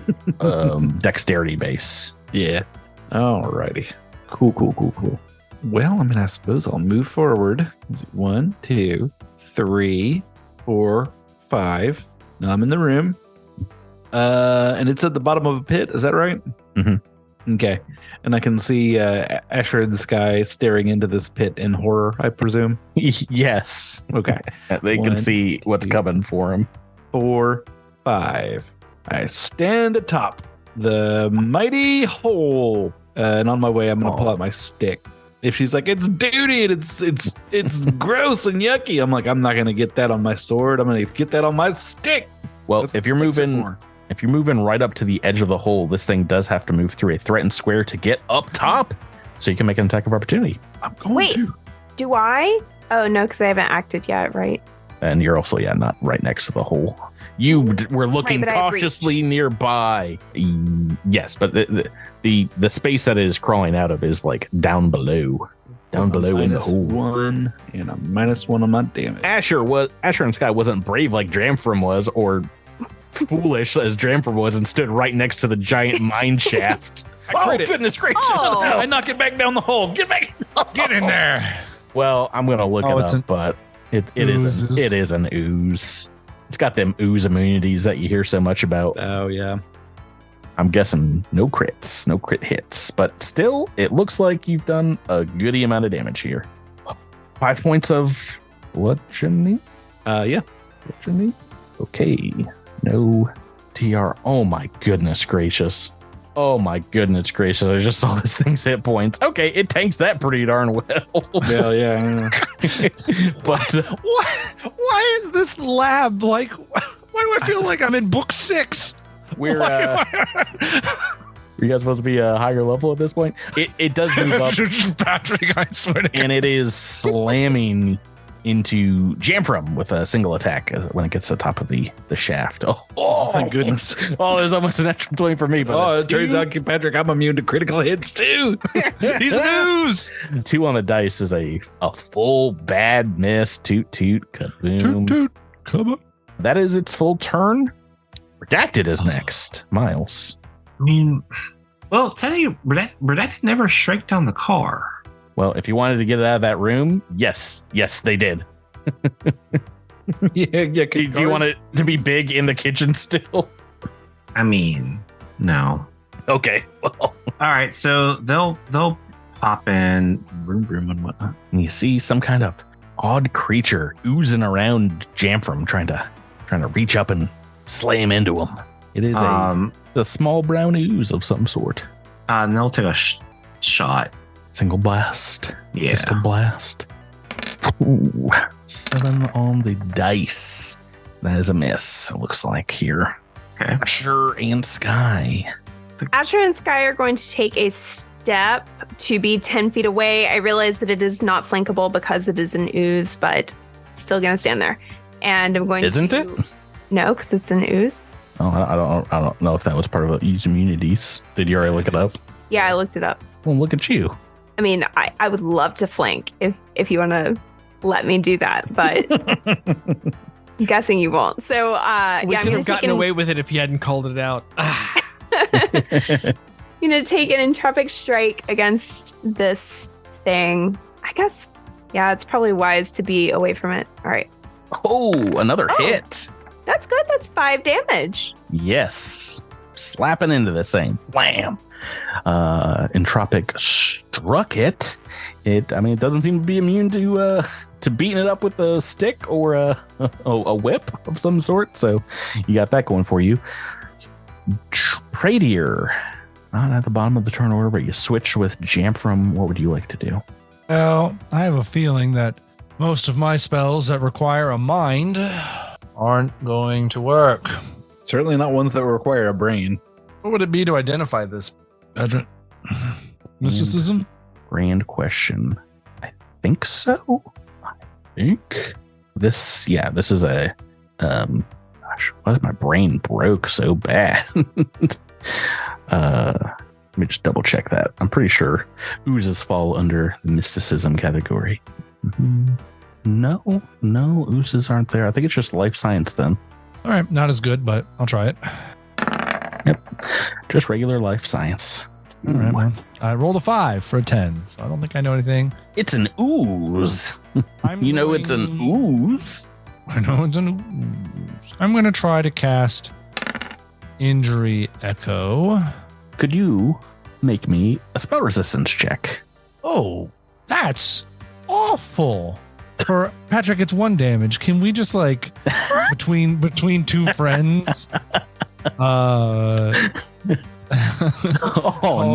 dexterity base. Yeah. Alrighty. Cool. Well, I suppose I'll move forward. 1, 2, 3, 4, 5. Now I'm in the room. And it's at the bottom of a pit. Is that right? Mm-hmm. Okay. And I can see Asher in the sky staring into this pit in horror, I presume. Yes. Okay. They can see what's coming for him. 4, 5. I stand atop the mighty hole. And on my way, I'm going to pull out my stick. If she's like, it's duty and it's gross and yucky, I'm like, I'm not going to get that on my sword. I'm going to get that on my stick. Well, if you're moving right up to the edge of the hole, this thing does have to move through a threatened square to get up top, so you can make an attack of opportunity. I'm going to. Do I? Oh, no, because I haven't acted yet, right? And you're also, not right next to the hole. You were looking cautiously nearby. Yes, but the space that it is crawling out of is like down below in the hole. -1 and a -1 on my damage. Asher and Sky wasn't brave like Jamfram was, or foolish as Jamfram was, and stood right next to the giant mine shaft. Oh, goodness gracious. Oh. I knock it back down the hole. Get back. Get in there. Well, I'm going to look it up, but it is an ooze. It's got them ooze immunities that you hear so much about. Oh, yeah. I'm guessing no crits, no crit hits, but still, it looks like you've done a goody amount of damage here. 5 points of bludgeoning? Yeah. Bludgeoning? Okay. No TR. Oh, my goodness gracious. I just saw this thing's hit points. Okay, it tanks that pretty darn well. Hell yeah. But why is this lab like? Why do I feel like I'm in book 6? We're you guys supposed to be a higher level at this point? It does move up, Patrick. I swear to God. and it is slamming into Jamfram with a single attack when it gets to the top of the shaft. Oh, thank goodness. Oh, there's almost an extra 20 for me. But it turns out, Patrick, I'm immune to critical hits too. He's news. 2 on the dice is a full bad miss. Toot toot, kaboom. Toot, come on. That is its full turn. Redacted is next. Miles. I mean, well, tell you, Redacted never strike down the car. Well, if you wanted to get it out of that room, yes, they did. yeah. Do you want it to be big in the kitchen still? I mean, no. Okay. Well, all right. So they'll pop in, room and whatnot. And you see some kind of odd creature oozing around Jamfram, trying to reach up and slam into him. It is a small brown ooze of some sort. And they'll take a shot. Single blast. Yeah. Pistol blast. Ooh, 7 on the dice. That is a miss, it looks like here. Okay. Asher and Sky. Asher and Sky are going to take a step to be 10 feet away. I realize that it is not flankable because it is an ooze, but still going to stand there. And I'm going Isn't to... it? No, because it's an ooze. Oh, I don't know if that was part of ooze immunities. Did you already look it up? Yeah, I looked it up. Well, look at you. I mean, I would love to flank if you want to let me do that, but I'm guessing you won't. So, we I'm could going have to gotten away with it if you hadn't called it out. I'm going to take an entropic strike against this thing. I guess, yeah, it's probably wise to be away from it. All right. Oh, another hit. That's good. That's 5 damage. Yes. Slapping into this thing. Blam. Entropic struck it. It doesn't seem to be immune to to beating it up with a stick or a whip of some sort. So you got that going for you. Pradier, not at the bottom of the turn order, but you switch with Jamfram. What would you like to do? Well, I have a feeling that most of my spells that require a mind aren't going to work. Certainly not ones that require a brain. What would it be to identify this? Mysticism? Grand question. I think so. I think this is a gosh, why is my brain broke so bad? Let me just double check that. I'm pretty sure oozes fall under the mysticism category. No, oozes aren't there. I think it's just life science then. All right, not as good, but I'll try it. Yep, just regular life science. All right, well, I rolled a 5 for a 10, so I don't think I know anything. It's an ooze. It's an ooze. I know it's an ooze. I'm going to try to cast Injury Echo. Could you make me a spell resistance check? Oh, that's awful. For Patrick, it's 1 damage. Can we just between two friends? Call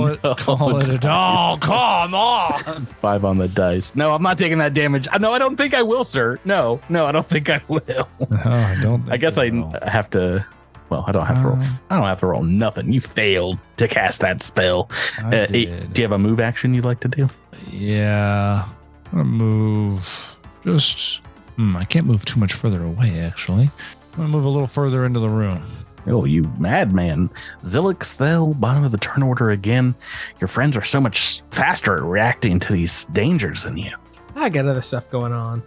it a dog. Come on. 5 on the dice. No, I'm not taking that damage. No, I don't think I will, sir. No, I don't think I will. I don't. I guess I have to. Well, I don't have to roll. I don't have to roll nothing. You failed to cast that spell. Do you have a move action you'd like to do? Yeah, I'm gonna move. Just. I can't move too much further away. Actually, I'm gonna move a little further into the room. Oh, you madman. Zilix, though, bottom of the turn order again. Your friends are so much faster at reacting to these dangers than you. I got other stuff going on,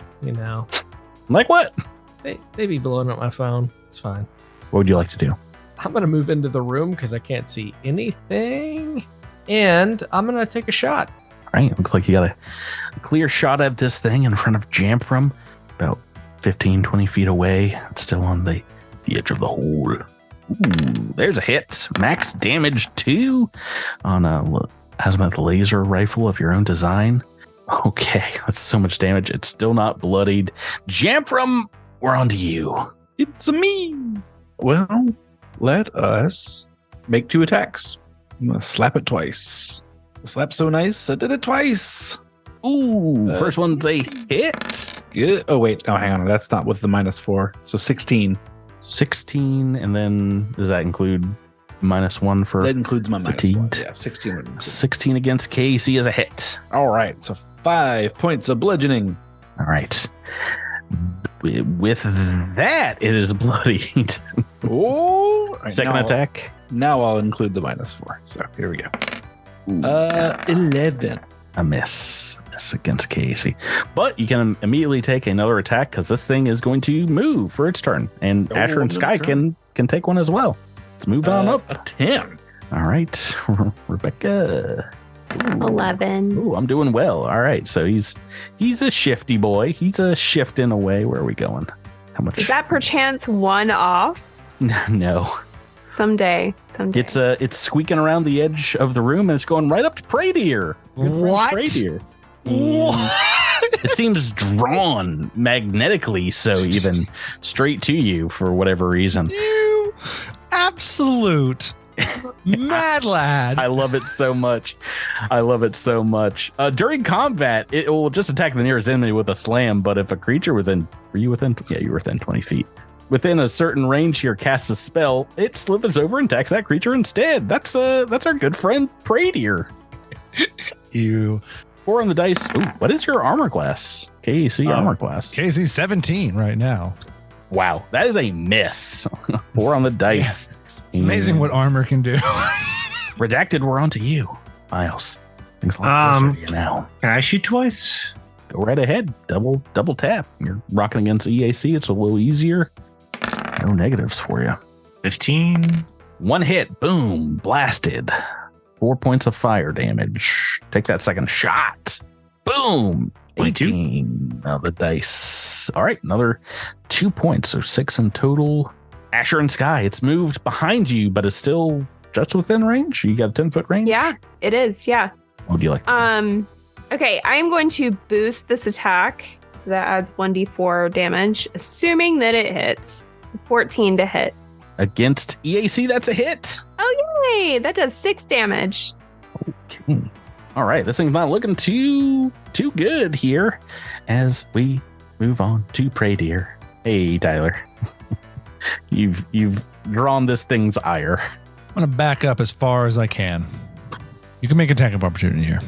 Like what? They be blowing up my phone. It's fine. What would you like to do? I'm going to move into the room because I can't see anything. And I'm going to take a shot. All right. Looks like you got a clear shot at this thing in front of Jamfram, about 15, 20 feet away. It's still on the edge of the hole. Ooh, there's a hit. Max damage 2 on a azimuth laser rifle of your own design. Okay, that's so much damage. It's still not bloodied. Jamfram, we're on to you. It's me. Well, let us make 2 attacks. I'm going to slap it twice. The slap's so nice, I did it twice. Ooh, first one's a hit. Good. Oh, wait. Oh, hang on. That's not with the -4. So 16. 16, and then does that include -1 for that includes my fatigued? -1. Yeah, 16. 16 against KC is a hit. All right. So 5 points of bludgeoning. All right. With that, it is bloodied. Oh, right, second attack. Now I'll include the -4. So here we go. 11. A miss. Miss against Casey. But you can immediately take another attack because this thing is going to move for its turn. And Asher and Sky can take one as well. Let's move on up. A 10. All right. Rebecca. Ooh. 11. Ooh, I'm doing well. All right. So he's a shifty boy. He's a shifting away. Where are we going? How much? Is that perchance 1 off? No. Someday. It's squeaking around the edge of the room and it's going right up to Pradier. What? Pradier. It seems drawn magnetically, so even straight to you for whatever reason. You absolute mad lad. I love it so much. During combat, it will just attack the nearest enemy with a slam, but if a creature were you within 20 feet. Within a certain range here casts a spell, it slithers over and attacks that creature instead. That's our good friend Pradier. You 4 on the dice. Ooh, what is your armor class? KC armor class. KC 17 right now. Wow, that is a miss. 4 on the dice. Yeah. It's amazing what armor can do. Redacted, we're on to you, Miles. Things a lot closer to you now. Can I shoot twice? Go right ahead. Double tap. You're rocking against EAC. It's a little easier. No negatives for you. 15. 1 hit. Boom. Blasted. 4 points of fire damage. Take that second shot. Boom. 18 on the dice. All right. Another 2 points. So 6 in total. Asher and Sky, it's moved behind you, but it's still just within range. You got a 10-foot range? Yeah, it is. Yeah. What would you like? Okay, I'm going to boost this attack So that adds 1d4 damage, assuming that it hits. 14 to hit. Against EAC, that's a hit. Oh, yay! That does 6 damage. Okay. All right, this thing's not looking too good here as we move on to Prey Deer. Hey, Tyler. You've drawn this thing's ire. I'm going to back up as far as I can. You can make attack of opportunity here.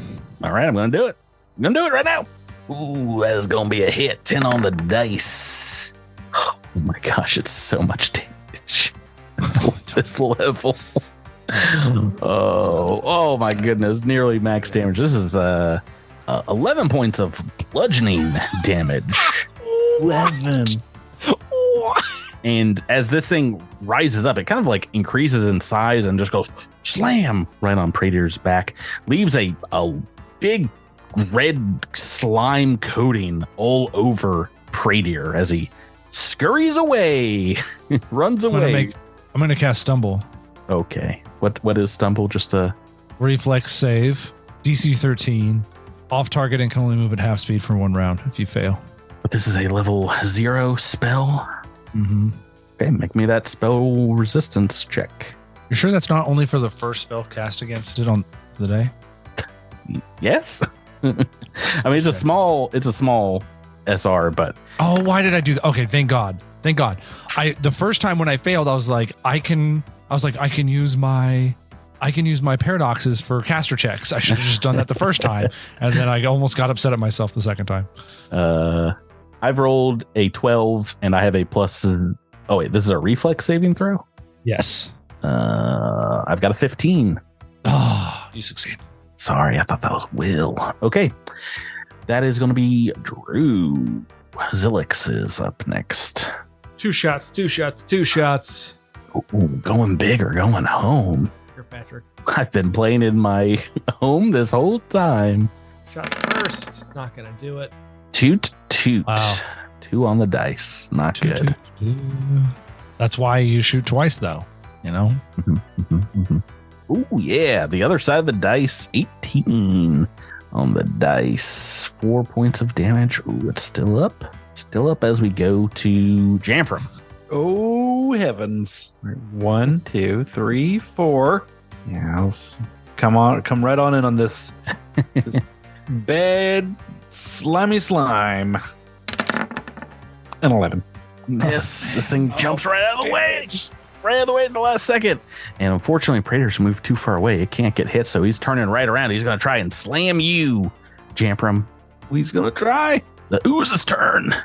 All right, I'm going to do it. I'm going to do it right now. Ooh, that's going to be a hit. 10 on the dice. Oh my gosh, it's so much damage. This level. Oh my goodness, nearly max damage. This is 11 points of bludgeoning damage. 11. And as this thing rises up, it kind of like increases in size and just goes slam right on Prey Deer's back, leaves a big red slime coating all over Prey Deer as he scurries away, runs away. I'm going to cast Stumble. Okay. What is Stumble? Just a reflex save, DC 13, off target and can only move at half speed for 1 round if you fail. But this is a level 0 spell. Mm-hmm. Okay, make me that spell resistance check. You're sure that's not only for the first spell cast against it on the day? Yes. I mean, it's a small SR, but oh, why did I do that? Okay, thank God. The first time when I failed, I was like, I can use my paradoxes for caster checks. I should have just done that the first time, and then I almost got upset at myself the second time. I've rolled a 12, and I have a plus. Oh wait, this is a reflex saving throw. Yes. I've got a 15. Oh, you succeed. Sorry, I thought that was Will. Okay, that is going to be Drew. Zilix is up next. 2 shots. Ooh, going big or going home? Here, Patrick. I've been playing in my home this whole time. Shot first. Not going to do it. Toot. Wow. 2 on the dice. Not good. That's why you shoot twice, though. You know? Ooh, yeah. The other side of the dice, 18 on the dice. 4 points of damage. Ooh, it's still up. Still up as we go to Jamfram. Oh, heavens. 1, 2, 3, 4. Yeah, let's come right on in on this. This bad, slimy slime. And 11. Miss. This thing jumps right out of the way. Right out of the way at the last second. And unfortunately, Praetor's moved too far away. It can't get hit, so he's turning right around. He's going to try and slam you, Jamfram. He's going to try. The ooze's turn.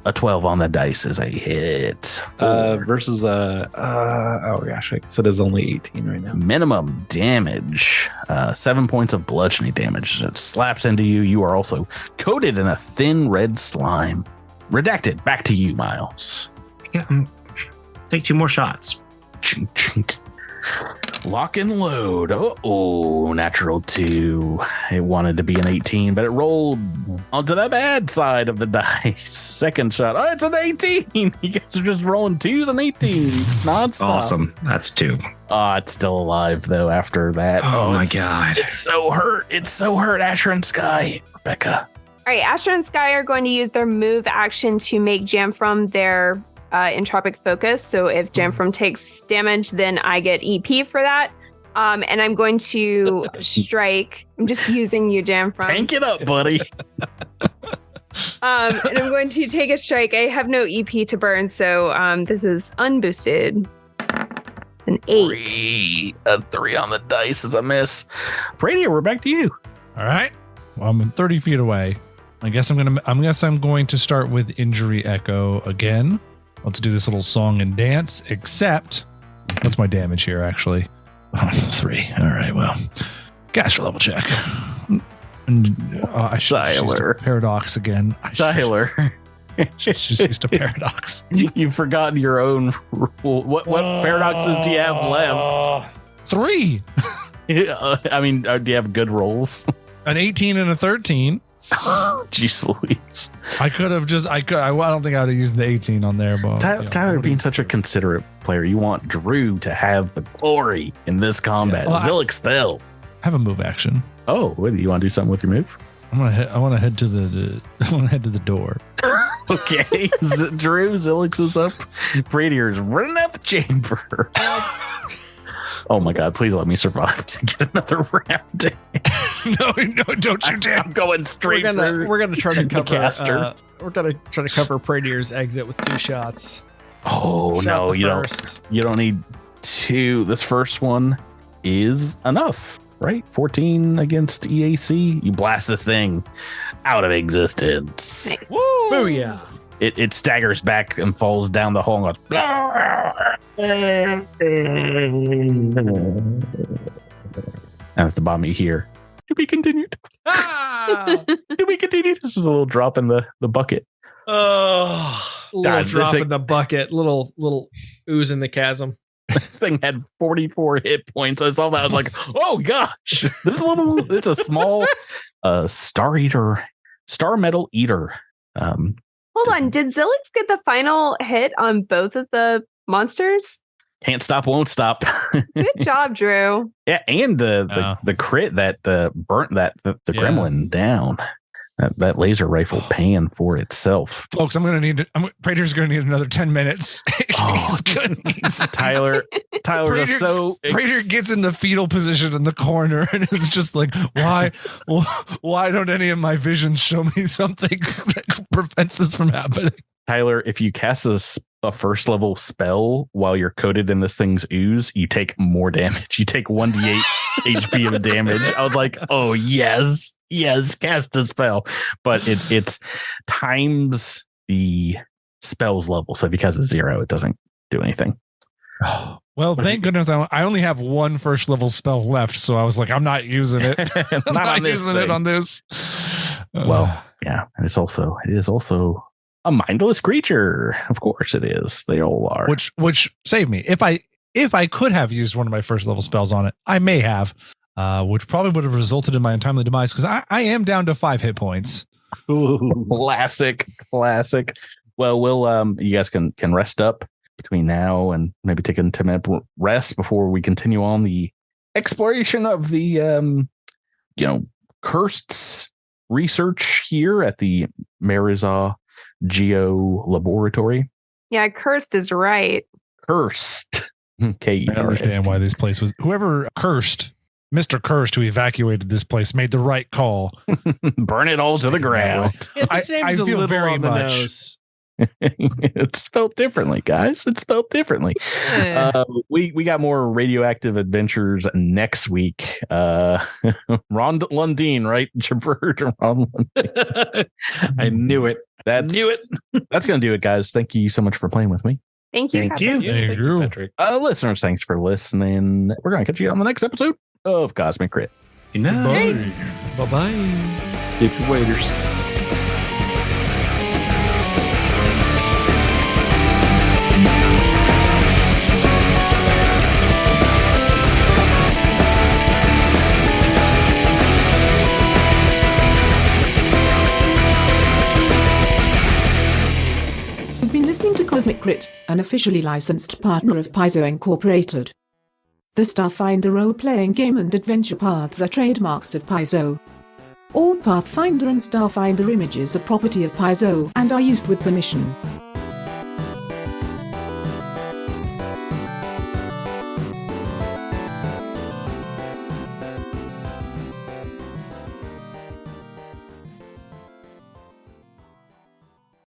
A 12 on the dice is a hit. Versus oh gosh, I guess it is only 18 right now. Minimum damage. 7 points of bludgeoning damage. It slaps into you. You are also coated in a thin red slime. Redacted. Back to you, Miles. Yeah, take 2 more shots. Chink, chink. Lock and load. Oh, natural 2. It wanted to be an 18, but it rolled onto the bad side of the dice. Second shot. Oh, it's an 18. You guys are just rolling 2s and 18s. Nonstop. Awesome. That's 2. Oh, it's still alive, though, after that. Oh my God. It's so hurt. It's so hurt, Asher and Sky. Rebecca. All right, Asher and Sky are going to use their move action to make Jamfram their entropic focus. So if Jamfram takes damage, then I get EP for that. And I'm going to strike. I'm just using you, Jamfram. Tank it up, buddy. And I'm going to take a strike. I have no EP to burn, so this is unboosted. It's an 8. A 3 on the dice is a miss. Praetor, we're back to you. All right. Well, I'm 30 feet away. I guess I'm going to start with Injury Echo again. Let's do this little song and dance, except what's my damage here, actually? 3. All right, well, caster level check. I should use a paradox again. Tyler. Just used a paradox. You've forgotten your own rule. What paradoxes do you have left? 3. I mean, do you have good rolls? An 18 and a 13. Jeez Louise. I don't think I would have used the 18 on there, but Tyler being such a considerate player, you want Drew to have the glory in this combat. Yeah. Well, Zilix still. I have a move action. Oh, what, do you want to do something with your move? I want to head to the door. Okay, Drew, Zilix is up. Bradier's running out the chamber. Oh my God, please let me survive to get another round. No, don't you dare. I'm going straight We're gonna try to the cover. caster. We're gonna try to cover Pradier's exit with 2 shots. Oh, Shot no, the you first. don't need 2. This first one is enough, right? 14 against EAC. You blast this thing out of existence. Nice. Booyah! It staggers back and falls down the hole and goes. And at the bottom you hear, to be continued. Ah! To be continued. This is a little drop in the bucket. Oh, little God, this drop thing- in the bucket, little ooze in the chasm. This thing had 44 hit points. I saw that. I was like, oh gosh, it's a small star metal eater. Hold on. Did Zilix get the final hit on both of the monsters? Can't stop, won't stop. Good job, Drew. Yeah, and the crit that burnt the gremlin down. That laser rifle paying for itself. Folks, Prater's gonna need another 10 minutes. Oh, Tyler Prater, is so Prater gets in the fetal position in the corner, and it's just like, why don't any of my visions show me something that prevents this from happening? Tyler, if you cast a first level spell while you're coated in this thing's ooze, you take more damage. You take 1d8 HP of damage. I was like, oh yes, cast a spell. But it's times the spell's level. So if you cast a 0, it doesn't do anything. Well, thank goodness I only have 1 first level spell left, so I was like, I'm not using it. I'm not using it on this. Well, yeah, and it is also a mindless creature. Of course it is. They all are. Which saved me. If I could have used one of my first level spells on it, I may have, which probably would have resulted in my untimely demise, because I am down to 5 hit points. Ooh, classic. Well, we'll you guys can rest up between now and maybe take a 10-minute rest before we continue on the exploration of the cursed research here at the Marizah Geo Laboratory. Yeah, cursed is right. Cursed. Okay, I understand why this place was. Whoever cursed, Mr. Cursed, who evacuated this place, made the right call. Burn it all to the ground. Yeah, this name is a feel little very on the much- nose. It's spelled differently, guys. It's spelled differently. We got more radioactive adventures next week. Ron Lundeen, right? Ron Lundeen. I knew it. That's gonna do it, guys. Thank you so much for playing with me. Thank you. Thank you. Catherine. Thank you. Patrick. Listeners, thanks for listening. We're gonna catch you on the next episode of Cosmic Crit. Good night. Bye-bye. If you waiters. You've been listening to Cosmic Crit, an officially licensed partner of Paizo Incorporated. The Starfinder role-playing game and adventure paths are trademarks of Paizo. All Pathfinder and Starfinder images are property of Paizo and are used with permission.